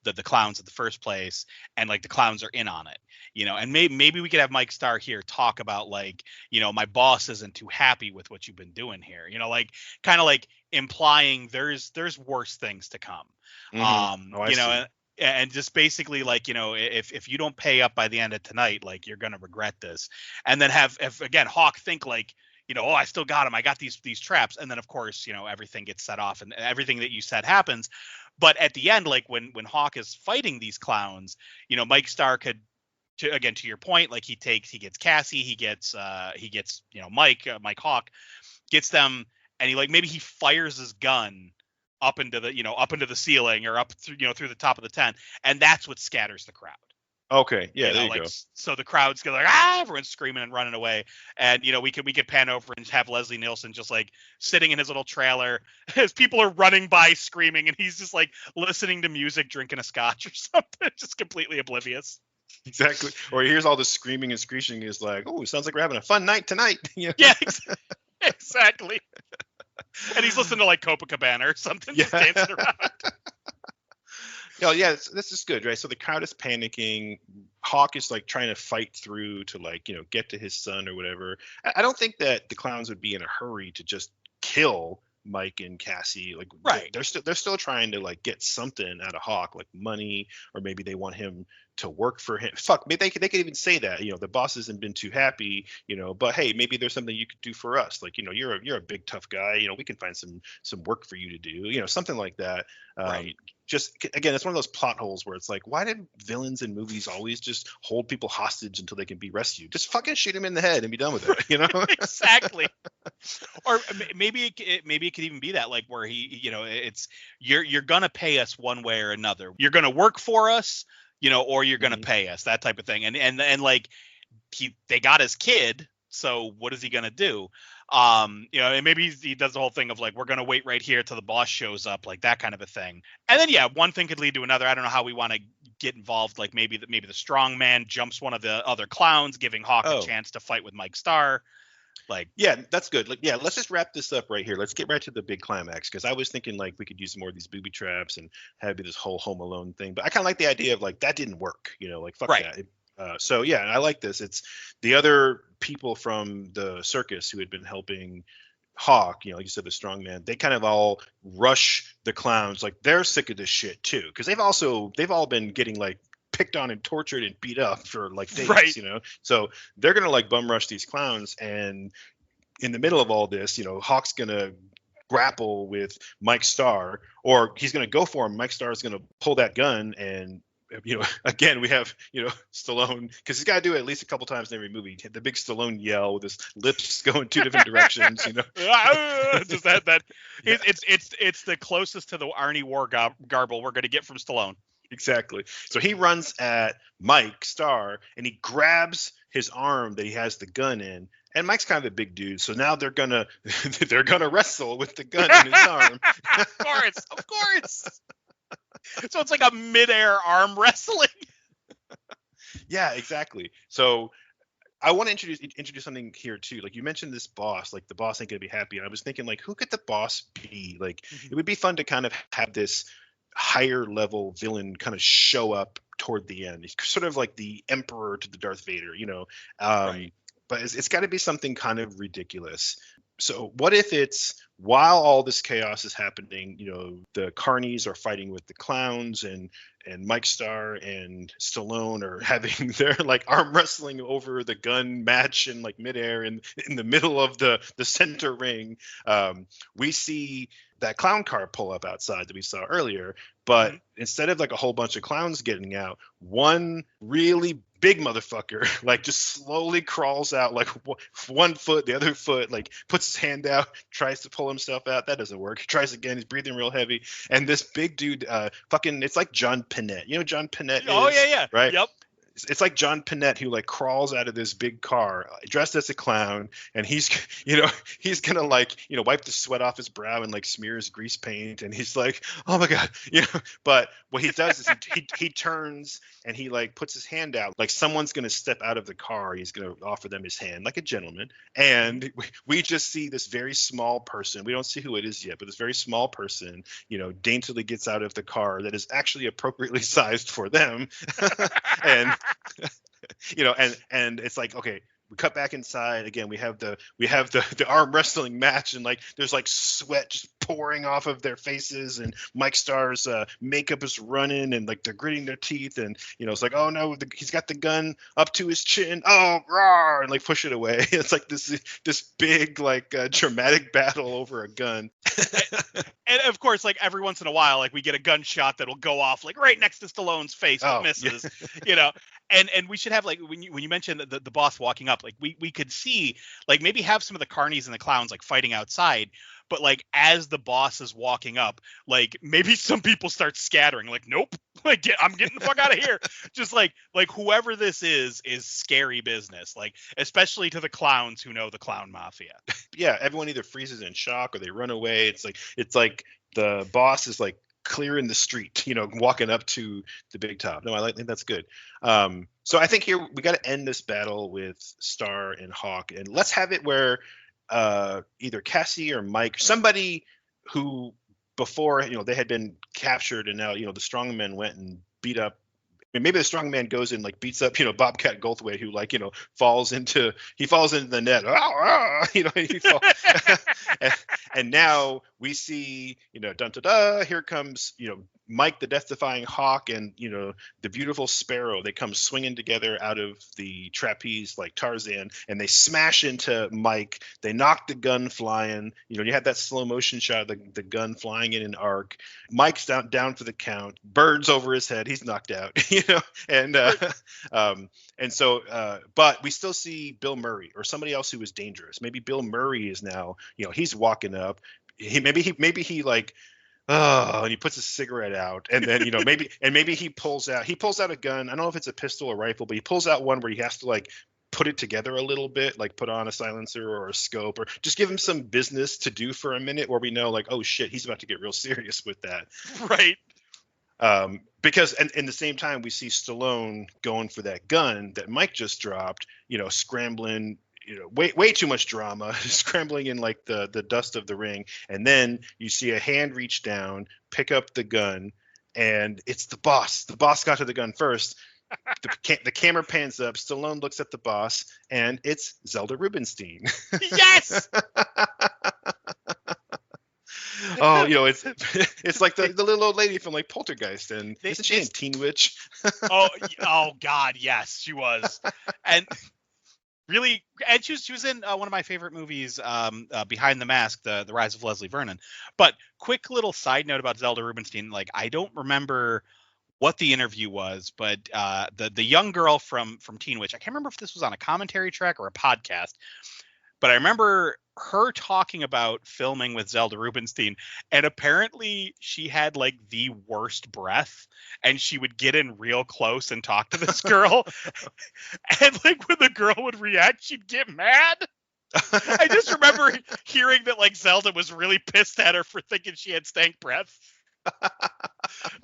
the clowns in the first place, and like the clowns are in on it, and maybe we could have Mike Starr here talk about, like, my boss isn't too happy with what you've been doing here, like kind of like implying there's worse things to come. And just basically, like, if you don't pay up by the end of tonight, like, you're gonna regret this. And then have again Hawk think like, oh, I still got him, I got these traps, and then of course everything gets set off and everything that you said happens. But at the end, like when Hawk is fighting these clowns, Mike Starr could, to your point, like, he gets Cassie, he gets Mike Hawk gets them, and he, like, maybe he fires his gun up into the ceiling, or up through the top of the tent, and that's what scatters the crowd. Okay, yeah, there you go. So the crowd's like, everyone's screaming and running away, and we could pan over and have Leslie Nielsen just like sitting in his little trailer as people are running by screaming, and he's just like listening to music, drinking a scotch or something, just completely oblivious. Exactly. Or he hears all the screaming and screeching, he's like, oh, sounds like we're having a fun night tonight. Yeah, exactly. And he's listening to like Copacabana or something, just dancing around. This is good, right? So the crowd is panicking. Hawk is like trying to fight through to, like, get to his son or whatever. I don't think that the clowns would be in a hurry to just kill Mike and Cassie. Like, right. They're still trying to like get something out of Hawk, like money, or maybe they want him to work for him. Fuck, maybe they could even say that, the boss hasn't been too happy, but hey, maybe there's something you could do for us. Like, you're a big tough guy, we can find some work for you to do, something like that. Right. just again, it's one of those plot holes where it's like, why did villains in movies always just hold people hostage until they can be rescued? Just fucking shoot him in the head and be done with it, you know? Exactly. Or maybe maybe it could even be that, like, where he, it's you're gonna pay us one way or another. You're gonna work for us, or you're gonna pay us, that type of thing. And like they got his kid, so what is he gonna do? And maybe he does the whole thing of like, we're gonna wait right here till the boss shows up, like that kind of a thing. And then one thing could lead to another. I don't know how we want to get involved. Like maybe the strong man jumps one of the other clowns, giving Hawk a chance to fight with Mike Starr. Like, yeah, that's good. Like, yeah, let's just wrap this up right here. Let's get right to the big climax, because I was thinking like we could use more of these booby traps and have this whole Home Alone thing. But I kind of like the idea of like that didn't work, like fuck that. So yeah, I like this. It's the other people from the circus who had been helping Hawk, like you said, the strong man. They kind of all rush the clowns, like they're sick of this shit too, because they've all been getting like picked on and tortured and beat up for like days, right. So they're gonna like bum rush these clowns, and in the middle of all this, Hawk's gonna grapple with Mike Starr, or he's gonna go for him. Mike Starr is gonna pull that gun, and again, we have, Stallone, because he's got to do it at least a couple times in every movie. The big Stallone yell with his lips going two different directions, Just that. Yeah. It's the closest to the Arnie War garble we're going to get from Stallone. Exactly. So he runs at Mike Starr and he grabs his arm that he has the gun in. And Mike's kind of a big dude, so now they're gonna wrestle with the gun in his arm. Of course. So it's like a midair arm wrestling. Yeah, exactly. So I want to introduce something here too. Like you mentioned this boss, like the boss ain't gonna be happy. And I was thinking, like, who could the boss be? Like, it would be fun to kind of have this higher level villain kind of show up toward the end. He's sort of like the Emperor to the Darth Vader, Right. But it's got to be something kind of ridiculous. So what if it's while all this chaos is happening, the carnies are fighting with the clowns, and Mike Starr and Stallone are having their like arm wrestling over the gun match in like midair in the middle of the center ring. We see that clown car pull up outside that we saw earlier, but instead of like a whole bunch of clowns getting out, one really big motherfucker like just slowly crawls out, like one foot, the other foot, like puts his hand out, tries to pull himself out. That doesn't work. He tries again. He's breathing real heavy, and this big dude, it's like John Pinette. John Pinette. Oh yeah. Right. Yep. It's like John Pinette who like crawls out of this big car dressed as a clown, and he's gonna like wipe the sweat off his brow and like smear his grease paint, and he's like, oh my god, but what he does is he turns and he like puts his hand out like someone's gonna step out of the car. He's gonna offer them his hand like a gentleman, and we just see this very small person. We don't see who it is yet, but this very small person daintily gets out of the car that is actually appropriately sized for them. and and it's like, okay, we cut back inside again. We have the arm wrestling match, and like there's like sweat just pouring off of their faces, and Mike Starr's makeup is running, and like they're gritting their teeth, and it's like, oh no, he's got the gun up to his chin, oh rawr, and like push it away. It's like this big like dramatic battle over a gun. And of course, like every once in a while, like we get a gunshot that'll go off like right next to Stallone's face, but misses. Yeah. And we should have, like, when you mentioned the boss walking up, like we could see, like, maybe have some of the carnies and the clowns like fighting outside, but like as the boss is walking up, like maybe some people start scattering, like, nope, like I'm getting the fuck out of here. Just like whoever this is scary business, like especially to the clowns who know the clown mafia. Yeah, everyone either freezes in shock or they run away. It's like the boss is like clearing the street, walking up to the big top. No, think that's good. So I think here we got to end this battle with Starr and Hawk, and let's have it where either Cassie or Mike, somebody who before they had been captured, and now the strongman went and beat up. Maybe the strong man goes and like beats up, Bobcat Goldthwait, who like, falls into the net. And now we see, dun da da, here comes, Mike the death-defying hawk and the beautiful sparrow, they come swinging together out of the trapeze like Tarzan, and they smash into Mike. They knock the gun flying. You have that slow motion shot of the gun flying in an arc. Mike's down for the count. Birds over his head. He's knocked out. And but we still see Bill Murray or somebody else who was dangerous. Maybe Bill Murray is now, he's walking up. Maybe he like, oh, and he puts a cigarette out, and then maybe he pulls out a gun. I don't know if it's a pistol or rifle, but he pulls out one where he has to like put it together a little bit, like put on a silencer or a scope, or just give him some business to do for a minute where we know like, oh shit, he's about to get real serious with that. Right. Because and in the same time we see Stallone going for that gun that Mike just dropped, scrambling, way too much drama, scrambling in like the dust of the ring. And then you see a hand reach down, pick up the gun, and it's the boss. The boss got to the gun first. The camera pans up. Stallone looks at the boss, and it's Zelda Rubinstein. Yes. Oh, it's like the little old lady from like Poltergeist, and isn't she in Teen Witch? oh God, yes, she was, and really, and she was in one of my favorite movies, Behind the Mask, the Rise of Leslie Vernon. But quick little side note about Zelda Rubinstein, like I don't remember what the interview was, but the young girl from Teen Witch, I can't remember if this was on a commentary track or a podcast, but I remember her talking about filming with Zelda Rubinstein, and apparently she had like the worst breath, and she would get in real close and talk to this girl, and like when the girl would react, she'd get mad. I just remember hearing that like Zelda was really pissed at her for thinking she had stank breath. I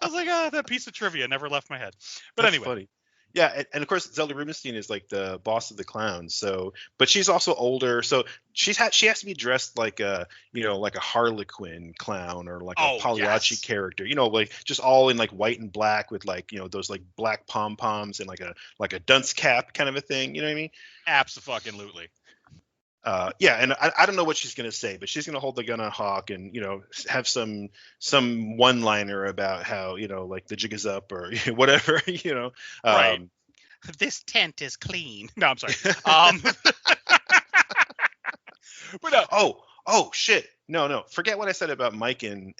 was like, oh, that piece of trivia never left my head. But That's anyway. funny. Yeah, and of course Zelda Rubinstein is like the boss of the clowns. So, but she's also older, so she has to be dressed like a like a Harlequin clown or like a Pagliacci character. Like just all in like white and black with like those like black pom poms and like a dunce cap kind of a thing. You know what I mean? Absolutely. Yeah, and I don't know what she's gonna say, but she's gonna hold the gun on Hawk and have some one-liner about how like the jig is up or whatever. Right. This tent is clean. No, I'm sorry. But oh shit, no, forget what I said about Mike and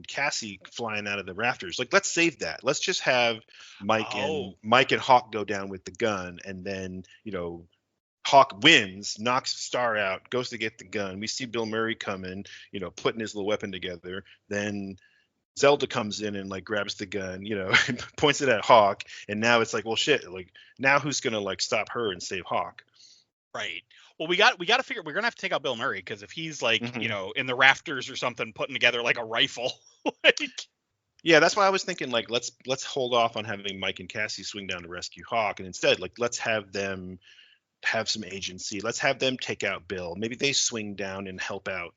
Cassie flying out of the rafters. Like, let's save that. Let's just have Mike and Hawk go down with the gun, and then Hawk wins, knocks Star out, goes to get the gun. We see Bill Murray coming, putting his little weapon together. Then Zelda comes in and like grabs the gun, and points it at Hawk. And now it's like, well, shit. Like, now who's gonna like stop her and save Hawk? Right. Well, we got to figure. We're gonna have to take out Bill Murray, because if he's like in the rafters or something, putting together like a rifle, like. Yeah, that's why I was thinking like let's hold off on having Mike and Cassie swing down to rescue Hawk, and instead like let's have them have some agency. Let's have them take out Bill. Maybe they swing down and help out,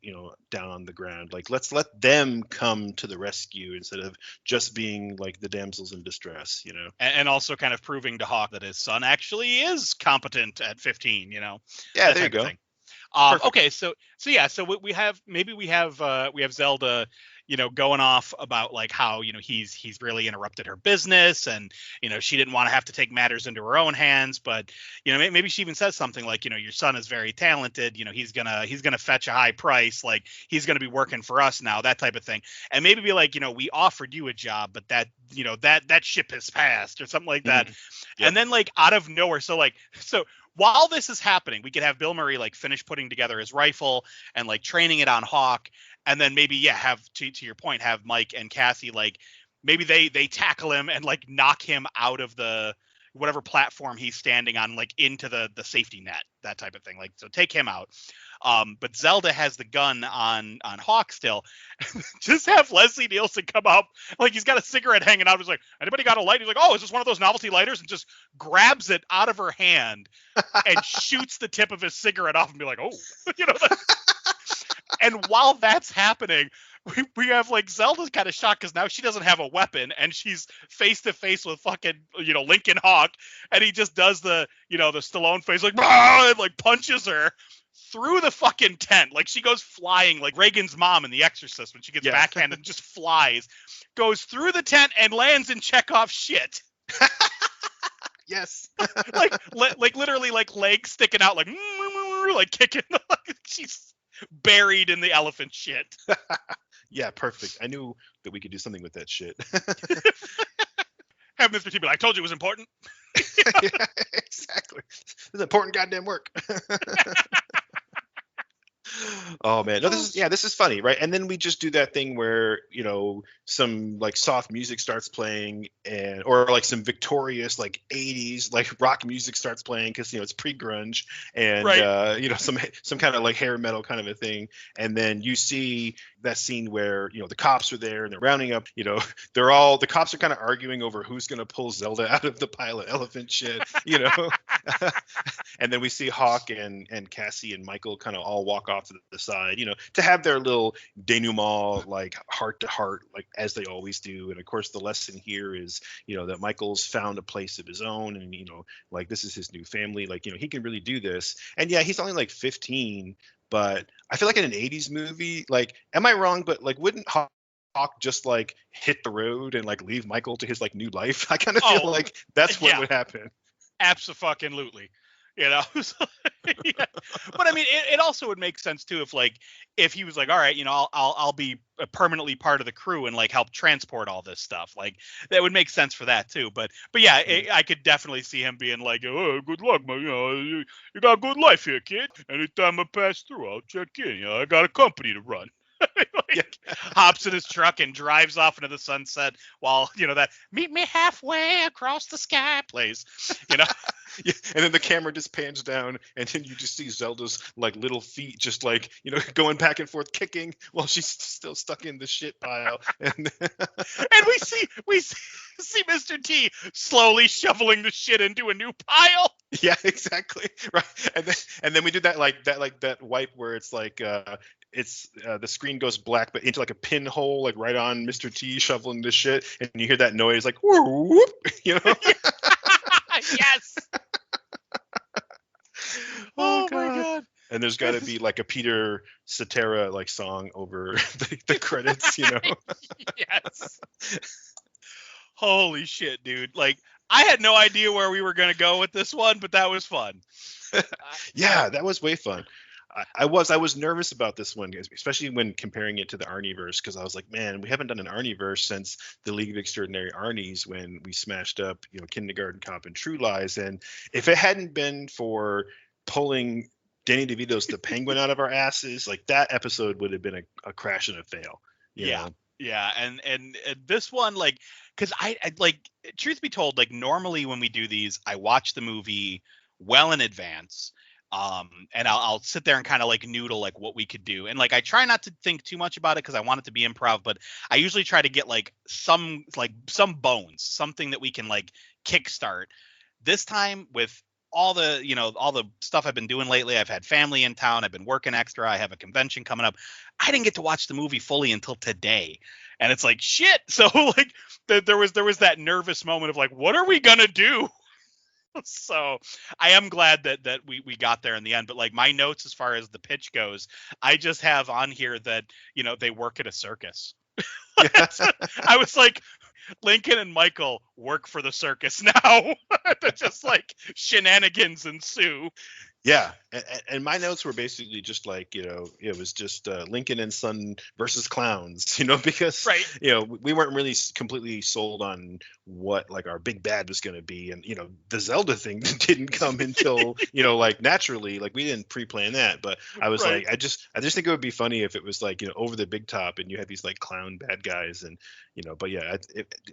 down on the ground. Like, let's let them come to the rescue instead of just being like the damsels in distress, And also kind of proving to Hawk that his son actually is competent at 15, Yeah, there you go. Okay, so we have Zelda, going off about like how he's really interrupted her business, and she didn't want to have to take matters into her own hands, but maybe she even says something like your son is very talented, he's gonna fetch a high price, like he's gonna be working for us now, that type of thing, and maybe be like we offered you a job, but that that ship has passed or something like that. Yep. And then like out of nowhere, so while this is happening, we could have Bill Murray like finish putting together his rifle and like training it on Hawk, and then maybe have to your point, have Mike and Cassie like maybe they tackle him and like knock him out of the whatever platform he's standing on, like into the safety net, that type of thing. Like, so take him out. But Zelda has the gun on Hawk still. Just have Leslie Nielsen come up, like he's got a cigarette hanging out. He's like, anybody got a light? He's like, oh, is this one of those novelty lighters? And just grabs it out of her hand and shoots the tip of his cigarette off and be like, oh, And while that's happening, we have like Zelda's kind of shocked because now she doesn't have a weapon and she's face to face with fucking Lincoln Hawk, and he just does the the Stallone face like, and like punches her, through the fucking tent. Like, she goes flying like Reagan's mom in The Exorcist when she gets backhanded and just flies, goes through the tent and lands in Chekhov's shit. Yes. like literally like legs sticking out, like kicking. She's buried in the elephant shit. Yeah, perfect. I knew that we could do something with that shit. Have Mr. T be like, I told you it was important. Yeah, exactly. This is important goddamn work. Oh man, no, this is funny, right? And then we just do that thing where, you know, some like soft music starts playing, and or like some victorious like 80s like rock music starts playing, because, you know, it's pre-grunge, and you know, some kind of like hair metal kind of a thing. And then you see that scene where, you know, the cops are there and they're rounding up, you know, the cops are kind of arguing over who's going to pull Zelda out of the pile of elephant shit, you know. And then we see Hawk and Cassie and Michael kind of all walk off to the side, you know, to have their little denouement, like heart to heart, like as they always do. And of course, the lesson here is, you know, that Michael's found a place of his own, and, you know, like this is his new family. Like, you know, he can really do this. And yeah, he's only like 15, but I feel like in an 80s movie, like, am I wrong? But like, wouldn't Hawk just like hit the road and like leave Michael to his like new life? I kind of feel like that's what would happen. Abso-fucking-lutely. You know. Yeah. But I mean, it also would make sense too if he was like, all right, you know, I'll be permanently part of the crew and like help transport all this stuff. Like, that would make sense for that too. But yeah, I could definitely see him being like, oh, good luck, man. You know, you got a good life here, kid. Anytime I pass through, I'll check in. You know, I got a company to run. Hops in his truck and drives off into the sunset while, you know, that "Meet me halfway across the sky" plays, you know. Yeah, and then the camera just pans down, and then you just see Zelda's like little feet just like, you know, going back and forth kicking while she's still stuck in the shit pile. And we see Mr. T slowly shoveling the shit into a new pile. Yeah, exactly. Right. And then we do that wipe where it's like the screen goes black but into like a pinhole, like right on Mr. T shoveling the shit, and you hear that noise like whoop, you know. Yes. Oh my god. And there's got to be like a Peter Cetera like song over the credits, you know. Yes. Holy shit, dude. Like, I had no idea where we were going to go with this one, but that was fun. Yeah, that was way fun. I was nervous about this one, especially when comparing it to the Arnieverse, because I was like, man, we haven't done an Arnieverse since the League of Extraordinary Arnies, when we smashed up, you know, Kindergarten Cop and True Lies. And if it hadn't been for pulling Danny DeVito's The Penguin out of our asses, like, that episode would have been a crash and a fail. You know? Yeah, and this one, like, because I like, truth be told, like, normally when we do these, I watch the movie well in advance. And I'll sit there and kind of like noodle like what we could do. And like, I try not to think too much about it because I want it to be improv, but I usually try to get like some bones, something that we can like kickstart. This time, with all the stuff I've been doing lately, I've had family in town, I've been working extra, I have a convention coming up. I didn't get to watch the movie fully until today. And it's like, shit. So like there was that nervous moment of like, what are we gonna do? So I am glad that we got there in the end. But like, my notes as far as the pitch goes, I just have on here that, you know, they work at a circus. I was like, Lincoln and Michael work for the circus now. Just like shenanigans ensue. Yeah, and my notes were basically just like, you know, it was just Lincoln and Son versus clowns, you know, because, you know, we weren't really completely sold on what like our big bad was going to be. And, you know, the Zelda thing didn't come until, you know, like naturally, like we didn't pre-plan that. But I was like, I just think it would be funny if it was like, you know, over the big top and you had these like clown bad guys. And, you know, but yeah,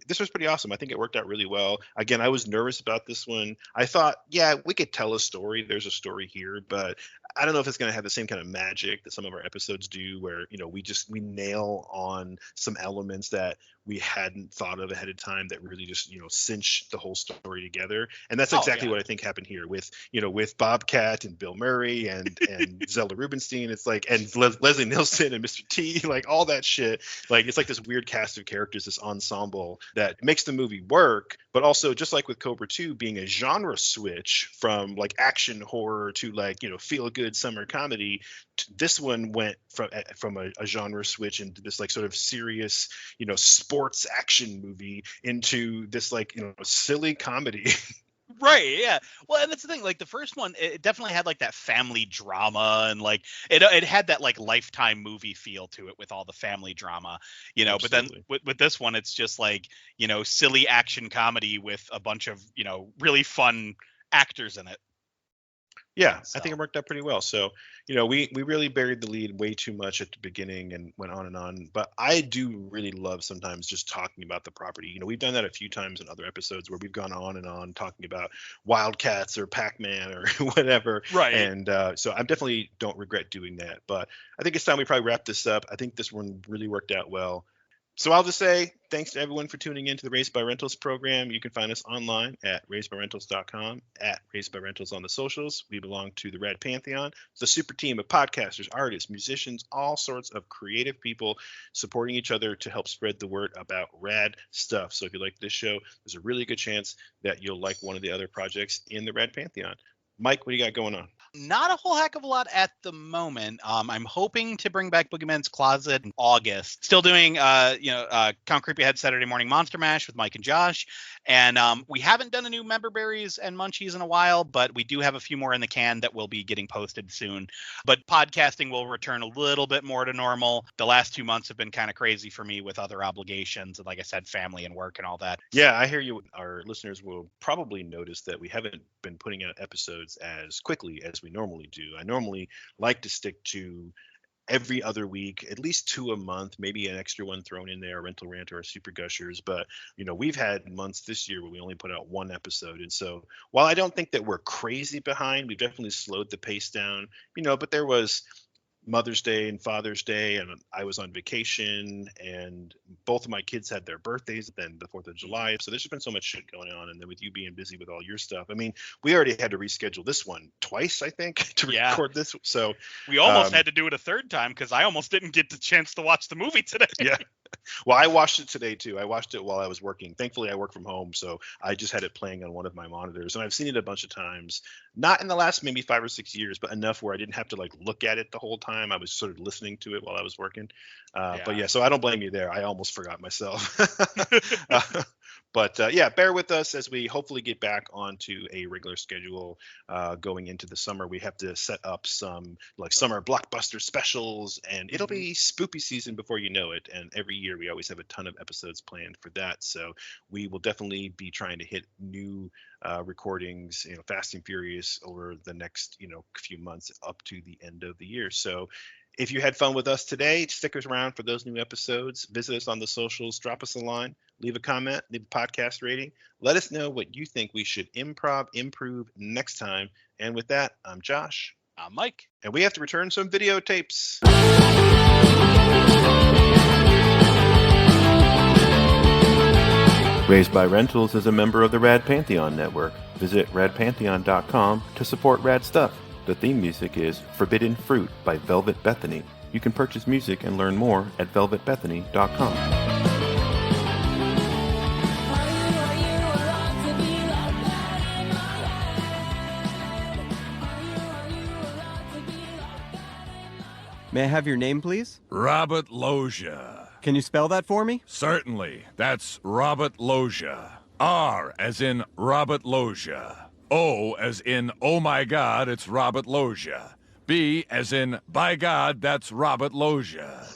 this was pretty awesome. I think it worked out really well. Again, I was nervous about this one. I thought, yeah, we could tell a story. There's a story here, but I don't know if it's going to have the same kind of magic that some of our episodes do, where, you know, we nail on some elements that we hadn't thought of ahead of time that really just, you know, cinch the whole story together. And that's exactly what I think happened here with, you know, with Bobcat and Bill Murray and Zelda Rubinstein. It's like, and Leslie Nielsen and Mr. T, like all that shit. Like, it's like this weird cast of characters, this ensemble that makes the movie work, but also just like with Cobra 2 being a genre switch from like action horror to like, feel good summer comedy, this one went from a genre switch into this like sort of serious, sports action movie into this like, silly comedy. Right, yeah. Well, and that's the thing. Like the first one, it definitely had like that family drama, and like it had that like Lifetime movie feel to it with all the family drama, But then Absolutely. with this one, it's just like silly action comedy with a bunch of really fun actors in it. Yeah, I So. think it worked out pretty well. So, we really buried the lead way too much at the beginning and went on and on. But I do really love sometimes just talking about the property. We've done that a few times in other episodes where we've gone on and on talking about Wildcats or Pac-Man or whatever. Right. And so I definitely don't regret doing that. But I think it's time we probably wrap this up. I think this one really worked out well. So I'll just say thanks to everyone for tuning in to the Raised by Rentals program. You can find us online at raisedbyrentals.com, at Raised by Rentals on the socials. We belong to the Rad Pantheon. It's a super team of podcasters, artists, musicians, all sorts of creative people supporting each other to help spread the word about rad stuff. So if you like this show, there's a really good chance that you'll like one of the other projects in the Rad Pantheon. Mike, what do you got going on? Not a whole heck of a lot at the moment. I'm hoping to bring back Boogeyman's Closet in August. Still doing, Count Creepy Head Saturday Morning Monster Mash with Mike and Josh. And we haven't done a new Member Berries and Munchies in a while, but we do have a few more in the can that will be getting posted soon. But podcasting will return a little bit more to normal. The last 2 months have been kind of crazy for me with other obligations and, like I said, family and work and all that. Yeah, I hear you. Our listeners will probably notice that we haven't been putting out episodes as quickly as we normally do. I normally like to stick to every other week, at least 2 a month, maybe an extra one thrown in there, Rental Rant or Super Gushers. But, we've had months this year where we only put out one episode. And so while I don't think that we're crazy behind, we've definitely slowed the pace down, but there was Mother's Day and Father's Day, and I was on vacation, and both of my kids had their birthdays, then the 4th of July. So there's just been so much shit going on. And then with you being busy with all your stuff, I mean, we already had to reschedule this one twice, I think, to record this. So we almost had to do it a third time because I almost didn't get the chance to watch the movie today. Yeah. Well, I watched it today too. I watched it while I was working. Thankfully, I work from home, so I just had it playing on one of my monitors, and I've seen it a bunch of times. Not in the last maybe 5 or 6 years, but enough where I didn't have to like look at it the whole time. I was sort of listening to it while I was working. But yeah, so I don't blame you there. I almost forgot myself. But bear with us as we hopefully get back onto a regular schedule going into the summer. We have to set up some like summer blockbuster specials, and it'll be spoopy season before you know it. And every year we always have a ton of episodes planned for that. So we will definitely be trying to hit new recordings, fast and furious over the next, few months up to the end of the year. So if you had fun with us today, stick around for those new episodes. Visit us on the socials, drop us a line, leave a comment, leave a podcast rating. Let us know what you think we should improve next time. And with that, I'm Josh. I'm Mike. And we have to return some videotapes. Raised by Rentals is a member of the Rad Pantheon Network. Visit radpantheon.com to support rad stuff. The theme music is Forbidden Fruit by Velvet Bethany. You can purchase music and learn more at velvetbethany.com. May I have your name, please? Robert Loggia. Can you spell that for me? Certainly. That's Robert Loggia. R as in Robert Loggia. O as in, oh my God, it's Robert Loggia. B as in, by God, that's Robert Loggia.